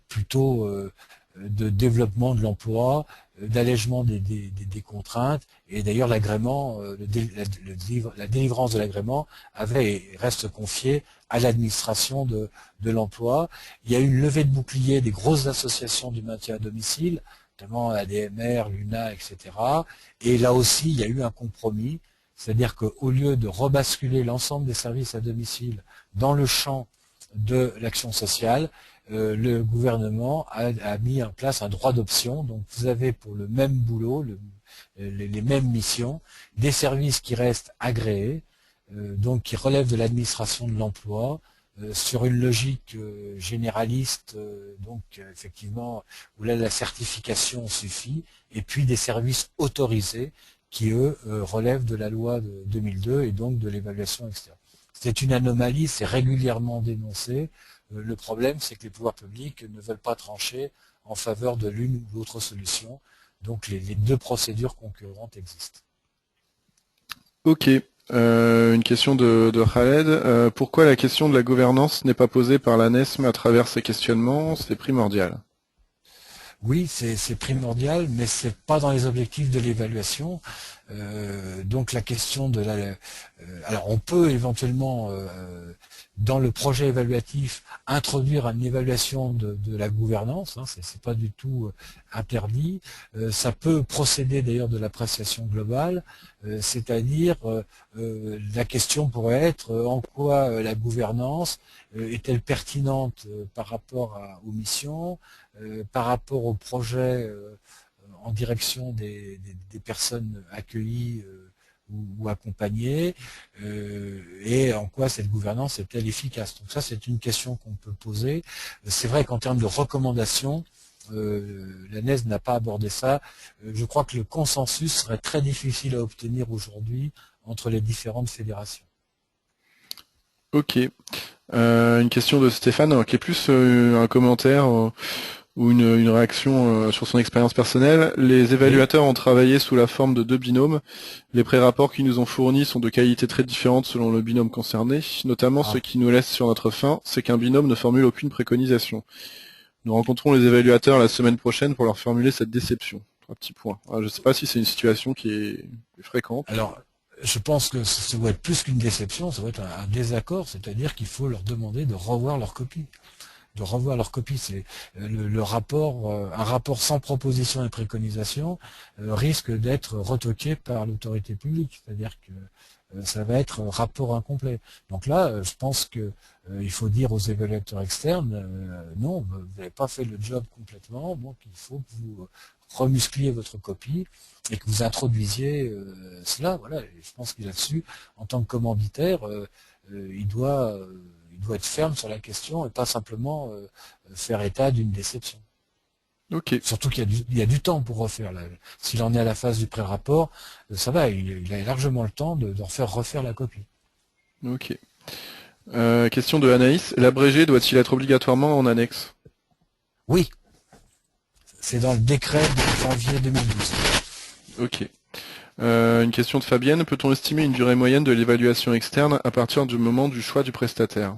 plutôt de développement de l'emploi, d'allègement des contraintes, et d'ailleurs l'agrément, la délivrance de l'agrément avait et reste confiée à l'administration de l'emploi. Il y a eu une levée de bouclier des grosses associations du maintien à domicile, notamment ADMR, l'UNA, etc. Et là aussi, il y a eu un compromis, c'est-à-dire qu'au lieu de rebasculer l'ensemble des services à domicile dans le champ de l'action sociale, le gouvernement a mis en place un droit d'option. Donc vous avez pour le même boulot, les mêmes missions, des services qui restent agréés, donc qui relèvent de l'administration de l'emploi, sur une logique généraliste, donc effectivement, où là la certification suffit, et puis des services autorisés qui, eux, relèvent de la loi de 2002 et donc de l'évaluation externe. C'est une anomalie, c'est régulièrement dénoncé. Le problème, c'est que les pouvoirs publics ne veulent pas trancher en faveur de l'une ou l'autre solution. Donc les deux procédures concurrentes existent. Ok. Une question de Khaled. Pourquoi la question de la gouvernance n'est pas posée par l'ANESM à travers ces questionnements? C'est primordial. Oui, c'est primordial, mais c'est pas dans les objectifs de l'évaluation. Donc la question de alors on peut éventuellement dans le projet évaluatif introduire une évaluation de la gouvernance, hein, c'est pas du tout interdit. Ça peut procéder d'ailleurs de l'appréciation globale, c'est-à-dire la question pourrait être en quoi la gouvernance est-elle pertinente par rapport aux missions, par rapport au projet en direction des personnes accueillies ou accompagnées, et en quoi cette gouvernance est-elle efficace. Donc ça, c'est une question qu'on peut poser. C'est vrai qu'en termes de recommandations, l'ANES n'a pas abordé ça. Je crois que le consensus serait très difficile à obtenir aujourd'hui entre les différentes fédérations. Ok. Une question de Stéphane, qui est plus un commentaire ou une réaction sur son expérience personnelle. Les Oui. évaluateurs ont travaillé sous la forme de deux binômes. Les pré-rapports qu'ils nous ont fournis sont de qualité très différente selon le binôme concerné. Notamment, ce Ah. qui nous laisse sur notre faim, c'est qu'un binôme ne formule aucune préconisation. Nous rencontrons les évaluateurs la semaine prochaine pour leur formuler cette déception. Un petit point. Je ne sais pas si c'est une situation qui est fréquente. Alors, je pense que ça doit être plus qu'une déception, ça doit être un désaccord, c'est-à-dire qu'il faut leur demander de revoir leur copie. De revoir leur copie. C'est le rapport, un rapport sans proposition et préconisation risque d'être retoqué par l'autorité publique, c'est-à-dire que ça va être rapport incomplet. Donc là, je pense que il faut dire aux évaluateurs externes, non, vous n'avez pas fait le job complètement, donc il faut que vous remuscliez votre copie et que vous introduisiez cela. Voilà, et je pense que là-dessus, en tant que commanditaire, il doit être ferme sur la question et pas simplement faire état d'une déception. Ok. Surtout qu'il y a du temps pour refaire. S'il en est à la phase du pré-rapport, ça va, il a largement le temps de refaire la copie. Ok. Question de Anaïs. L'abrégé doit-il être obligatoirement en annexe? Oui, c'est dans le décret de janvier 2012. Ok. Une question de Fabienne. Peut-on estimer une durée moyenne de l'évaluation externe à partir du moment du choix du prestataire?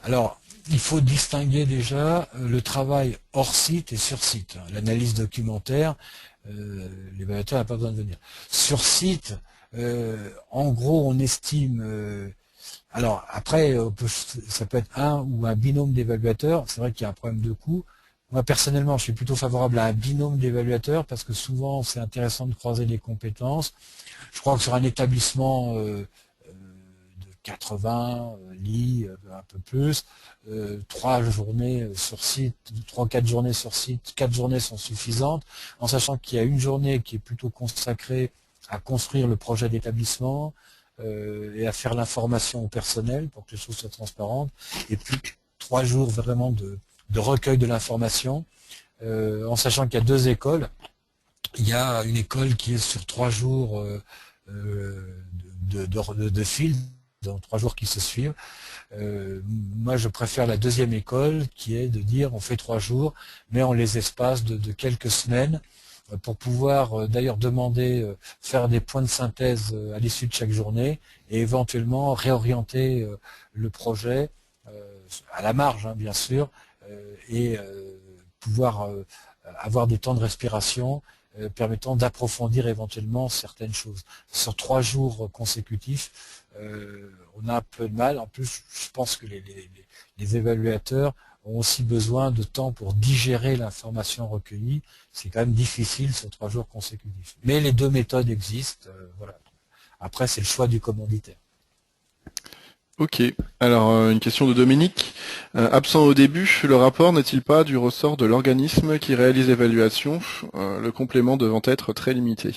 Alors, il faut distinguer déjà le travail hors site et sur site. L'analyse documentaire, l'évaluateur n'a pas besoin de venir. Sur site, en gros, on estime... alors, après, ça peut être un ou un binôme d'évaluateurs. C'est vrai qu'il y a un problème de coût. Moi, personnellement, je suis plutôt favorable à un binôme d'évaluateurs parce que souvent, c'est intéressant de croiser les compétences. Je crois que sur un établissement de 80 lits, un peu plus, 3 journées sur site, 3-4 journées sur site, 4 journées sont suffisantes, en sachant qu'il y a une journée qui est plutôt consacrée à construire le projet d'établissement et à faire l'information au personnel pour que les choses soient transparentes, et puis 3 jours vraiment de recueil de l'information, en sachant qu'il y a 2 écoles. Il y a une école qui est sur 3 jours de fil, dans 3 jours qui se suivent. Moi, je préfère la deuxième école, qui est de dire on fait 3 jours, mais en les espaces de quelques semaines, pour pouvoir d'ailleurs demander, faire des points de synthèse à l'issue de chaque journée, et éventuellement réorienter le projet à la marge, hein, bien sûr, et pouvoir avoir des temps de respiration permettant d'approfondir éventuellement certaines choses. Sur 3 jours consécutifs, on a un peu de mal. En plus, je pense que les évaluateurs ont aussi besoin de temps pour digérer l'information recueillie. C'est quand même difficile sur 3 jours consécutifs. Mais les 2 méthodes existent. Voilà. Après, c'est le choix du commanditaire. Ok, alors une question de Dominique. Absent au début, le rapport n'est-il pas du ressort de l'organisme qui réalise l'évaluation, le complément devant être très limité?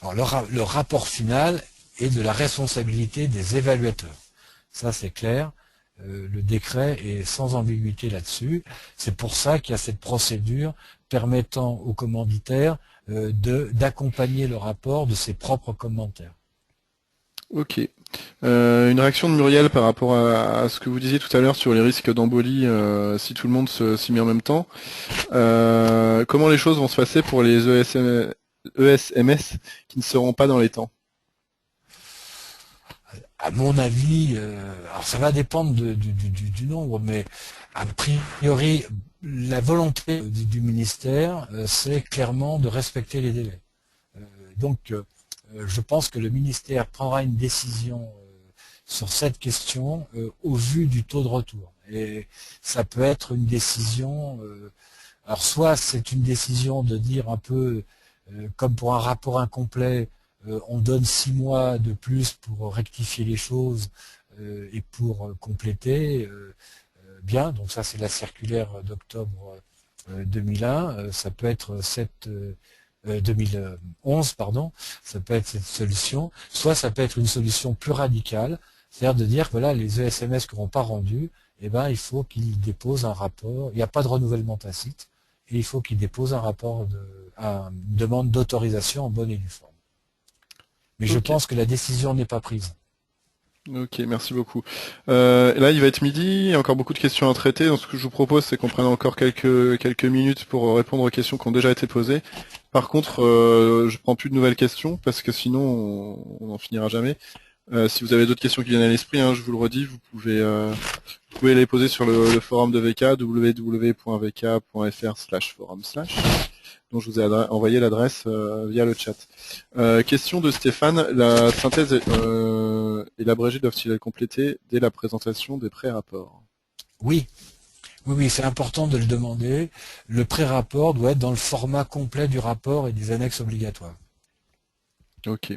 Alors, le rapport final est de la responsabilité des évaluateurs. Ça, c'est clair. Le décret est sans ambiguïté là-dessus. C'est pour ça qu'il y a cette procédure permettant aux commanditaires d'accompagner le rapport de ses propres commentaires. Ok. Une réaction de Muriel par rapport à ce que vous disiez tout à l'heure sur les risques d'embolie si tout le monde s'y met en même temps. Comment les choses vont se passer pour les ESMS qui ne seront pas dans les temps? À mon avis, alors ça va dépendre du nombre, mais a priori, la volonté du ministère, c'est clairement de respecter les délais. Donc, je pense que le ministère prendra une décision sur cette question au vu du taux de retour. Et ça peut être une décision, alors soit c'est une décision de dire un peu, comme pour un rapport incomplet, on donne 6 mois de plus pour rectifier les choses et pour compléter. Bien, donc ça c'est la circulaire d'octobre 2001, ça peut être 2011, pardon, ça peut être cette solution, soit ça peut être une solution plus radicale, c'est-à-dire de dire que voilà, les ESMS qui n'auront pas rendu, eh ben, il faut qu'ils déposent un rapport, il n'y a pas de renouvellement tacite, et il faut qu'ils déposent un rapport une demande d'autorisation en bonne et due forme. Mais je pense que la décision n'est pas prise. Ok, merci beaucoup. Là, il va être midi, il y a encore beaucoup de questions à traiter, donc ce que je vous propose, c'est qu'on prenne encore quelques minutes pour répondre aux questions qui ont déjà été posées. Par contre, je prends plus de nouvelles questions, parce que sinon, on n'en finira jamais. Si vous avez d'autres questions qui viennent à l'esprit, hein, je vous le redis, vous pouvez les poser sur le forum de VK, www.vk.fr/forum/ dont je vous ai envoyé l'adresse via le chat. Question de Stéphane, la synthèse et l'abrégé doivent-ils être complétés dès la présentation des pré-rapports? Oui, c'est important de le demander. Le pré-rapport doit être dans le format complet du rapport et des annexes obligatoires. Ok.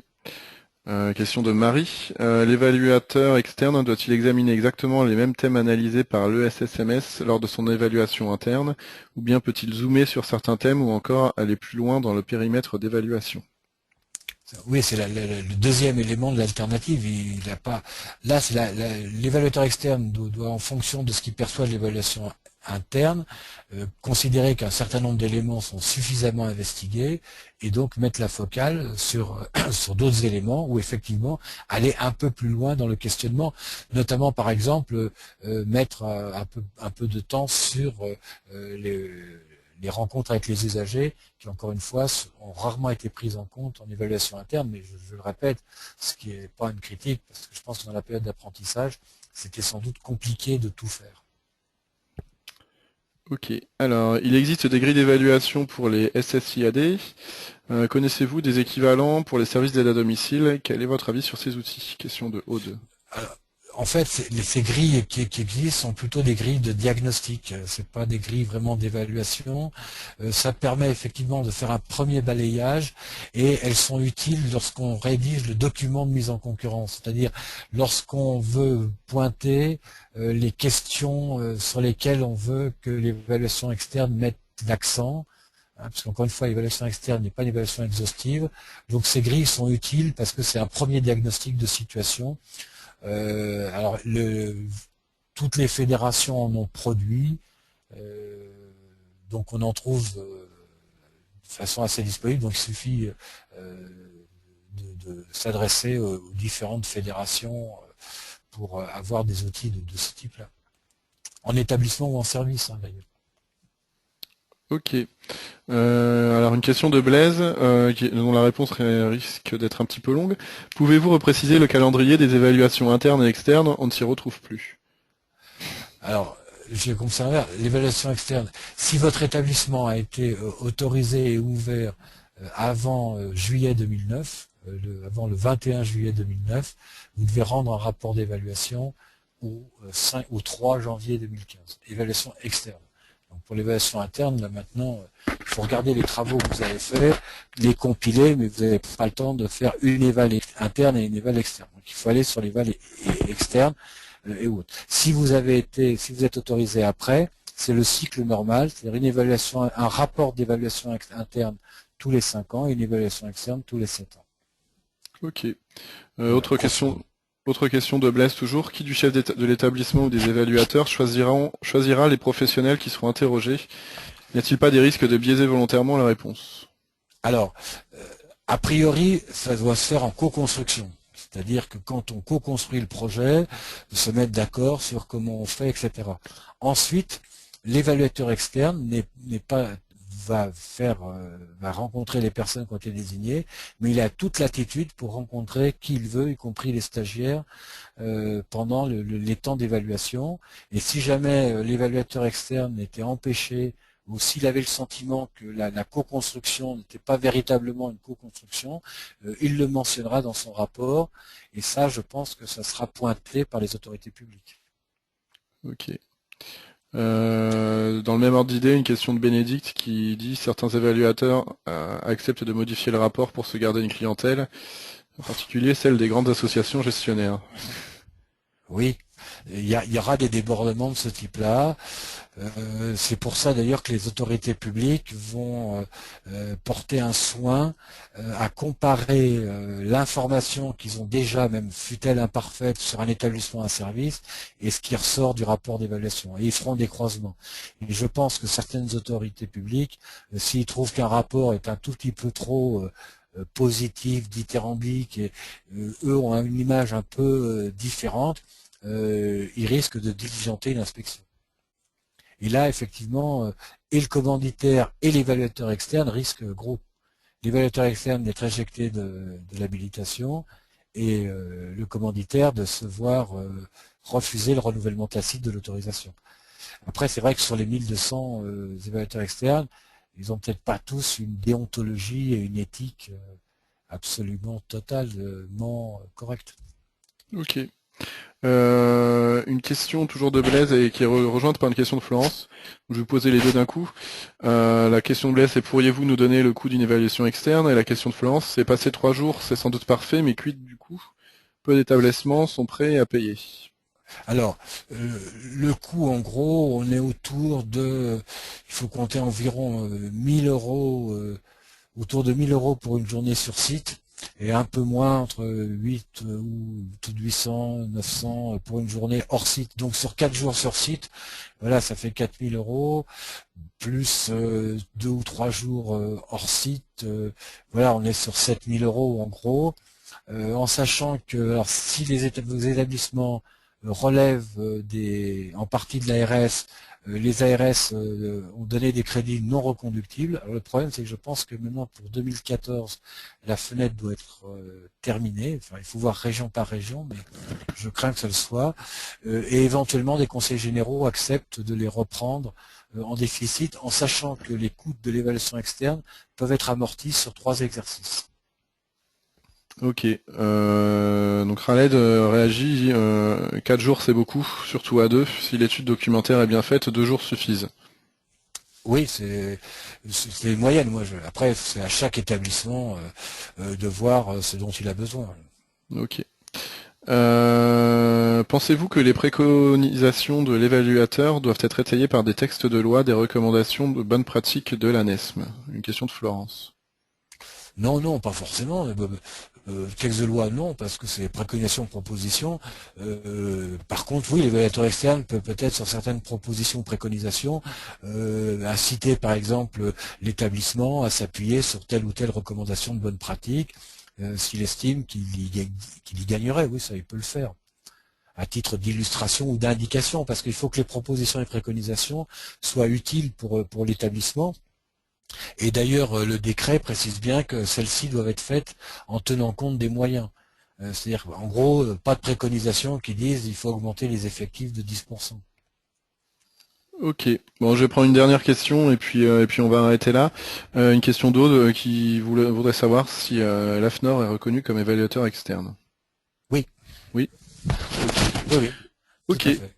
Question de Marie. L'évaluateur externe doit-il examiner exactement les mêmes thèmes analysés par l'ESSMS lors de son évaluation interne, ou bien peut-il zoomer sur certains thèmes ou encore aller plus loin dans le périmètre d'évaluation? Oui, c'est le deuxième élément de l'alternative. Là, c'est l'évaluateur externe doit, en fonction de ce qu'il perçoit de l'évaluation interne, considérer qu'un certain nombre d'éléments sont suffisamment investigués et donc mettre la focale sur d'autres éléments ou effectivement aller un peu plus loin dans le questionnement, notamment par exemple mettre un peu de temps sur les rencontres avec les usagers qui, encore une fois, ont rarement été prises en compte en évaluation interne, mais je le répète, ce qui n'est pas une critique, parce que je pense que dans la période d'apprentissage, c'était sans doute compliqué de tout faire. Ok, alors il existe des grilles d'évaluation pour les SSIAD. Connaissez-vous des équivalents pour les services d'aide à domicile? Quel est votre avis sur ces outils? Question de Aude. En fait, ces grilles qui existent sont plutôt des grilles de diagnostic. C'est pas des grilles vraiment d'évaluation. Ça permet effectivement de faire un premier balayage et elles sont utiles lorsqu'on rédige le document de mise en concurrence. C'est-à-dire lorsqu'on veut pointer les questions sur lesquelles on veut que l'évaluation externe mette l'accent. Parce qu'encore une fois, l'évaluation externe n'est pas une évaluation exhaustive. Donc ces grilles sont utiles parce que c'est un premier diagnostic de situation. Alors, toutes les fédérations en ont produit, donc on en trouve de façon assez disponible, donc il suffit de s'adresser aux différentes fédérations pour avoir des outils de ce type-là, en établissement ou en service d'ailleurs. Ok. Alors une question de Blaise, dont la réponse risque d'être un petit peu longue. Pouvez-vous repréciser le calendrier des évaluations internes et externes? On ne s'y retrouve plus. Alors, je vais conserver l'évaluation externe. Si votre établissement a été autorisé et ouvert avant juillet 2009, avant le 21 juillet 2009, vous devez rendre un rapport d'évaluation au 3 janvier 2015. Évaluation externe. Donc pour l'évaluation interne, là maintenant, il faut regarder les travaux que vous avez faits, les compiler, mais vous n'avez pas le temps de faire une éval interne et une éval externe. Donc il faut aller sur l'éval externe et autres. Si vous êtes autorisé après, c'est le cycle normal, c'est-à-dire une évaluation, un rapport d'évaluation interne tous les 5 ans et une évaluation externe tous les 7 ans. Ok. Autre question de Blaise toujours. Qui du chef de l'établissement ou des évaluateurs choisira les professionnels qui seront interrogés? N'y a-t-il pas des risques de biaiser volontairement la réponse? Alors, a priori, ça doit se faire en co-construction. C'est-à-dire que quand on co-construit le projet, de se mettre d'accord sur comment on fait, etc. Ensuite, l'évaluateur externe va rencontrer les personnes qui ont été désignées, mais il a toute latitude pour rencontrer qui il veut, y compris les stagiaires, pendant les temps d'évaluation. Et si jamais l'évaluateur externe était empêché ou s'il avait le sentiment que la co-construction n'était pas véritablement une co-construction, il le mentionnera dans son rapport, et ça, je pense que ça sera pointé par les autorités publiques. Ok. Dans le même ordre d'idée, une question de Bénédicte qui dit certains évaluateurs acceptent de modifier le rapport pour se garder une clientèle, en particulier celle des grandes associations gestionnaires. Oui, il y aura des débordements de ce type-là. C'est pour ça d'ailleurs que les autorités publiques vont porter un soin à comparer l'information qu'ils ont déjà, même fût-elle imparfaite, sur un établissement, un service, et ce qui ressort du rapport d'évaluation. Et ils feront des croisements. Et je pense que certaines autorités publiques, s'ils trouvent qu'un rapport est un tout petit peu trop positif, dithyrambique, et eux ont une image un peu différente, ils risquent de diligenter une inspection. Et là, effectivement, et le commanditaire et l'évaluateur externe risquent gros. L'évaluateur externe d'être éjecté de l'habilitation et le commanditaire de se voir refuser le renouvellement tacite de l'autorisation. Après, c'est vrai que sur les 1200 évaluateurs externes, ils n'ont peut-être pas tous une déontologie et une éthique absolument totalement correcte. Ok. Une question toujours de Blaise et qui est rejointe par une question de Florence. Je vais vous poser les deux d'un coup. La question de Blaise, c'est pourriez-vous nous donner le coût d'une évaluation externe? Et la question de Florence, c'est passé 3 jours, c'est sans doute parfait, mais quid du coup? Peu d'établissements sont prêts à payer. Alors, le coût, en gros, on est autour de, il faut compter environ 1000 euros, autour de 1000 euros pour une journée sur site, et un peu moins, entre 8 ou 800, 900 pour une journée hors site. Donc sur 4 jours sur site, voilà, ça fait 4000 euros, plus 2 ou 3 jours hors site, voilà, on est sur 7000 euros en gros, en sachant que alors, si vos établissements relèvent en partie de l'ARS, les ARS ont donné des crédits non reconductibles. Alors, le problème, c'est que je pense que maintenant, pour 2014, la fenêtre doit être terminée. Enfin, il faut voir région par région, mais je crains que ce le soit. Et éventuellement, des conseils généraux acceptent de les reprendre en déficit, en sachant que les coûts de l'évaluation externe peuvent être amortis sur 3 exercices. Ok. Donc Khaled réagit, 4 jours c'est beaucoup, surtout à deux. Si l'étude documentaire est bien faite, 2 jours suffisent. Oui, c'est une moyenne. Après, c'est à chaque établissement de voir ce dont il a besoin. Ok. Pensez-vous que les préconisations de l'évaluateur doivent être étayées par des textes de loi, des recommandations de bonnes pratiques de la NESM? Une question de Florence. Non, non, pas forcément. Texte de loi, non, parce que c'est préconisation, proposition. Par contre, oui, l'évaluateur externe peut peut-être sur certaines propositions ou préconisations inciter, par exemple, l'établissement à s'appuyer sur telle ou telle recommandation de bonne pratique, s'il estime qu'il y gagnerait. Oui, ça, il peut le faire à titre d'illustration ou d'indication, parce qu'il faut que les propositions et préconisations soient utiles pour l'établissement. Et d'ailleurs, le décret précise bien que celles-ci doivent être faites en tenant compte des moyens. C'est-à-dire, en gros, pas de préconisation qui disent il faut augmenter les effectifs de 10%. Ok. Bon, je vais prendre une dernière question et puis on va arrêter là. Une question d'Aude qui voudrait savoir si l'AFNOR est reconnu comme évaluateur externe. Oui, Oui. oui, oui, tout Ok. à Ok. fait.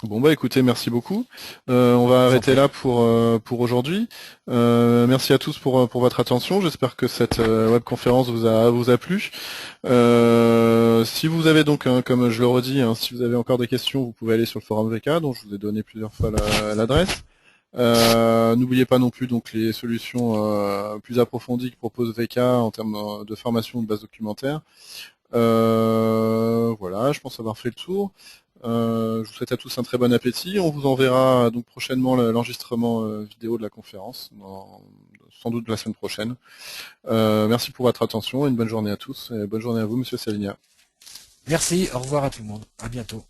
Bon bah écoutez, merci beaucoup. On va Je vous en arrêter prie. là pour aujourd'hui. Merci à tous pour votre attention. J'espère que cette webconférence vous a plu. Si vous avez donc, hein, comme je le redis, hein, si vous avez encore des questions, vous pouvez aller sur le forum VK, dont je vous ai donné plusieurs fois l'adresse. N'oubliez pas non plus donc les solutions plus approfondies que propose VK en termes de formation de base documentaire. Voilà, je pense avoir fait le tour. Je vous souhaite à tous un très bon appétit. On vous enverra donc prochainement l'enregistrement vidéo de la conférence, sans doute la semaine prochaine. Merci pour votre attention et une bonne journée à tous. Et bonne journée à vous, Monsieur Saligna. Merci, au revoir à tout le monde. À bientôt.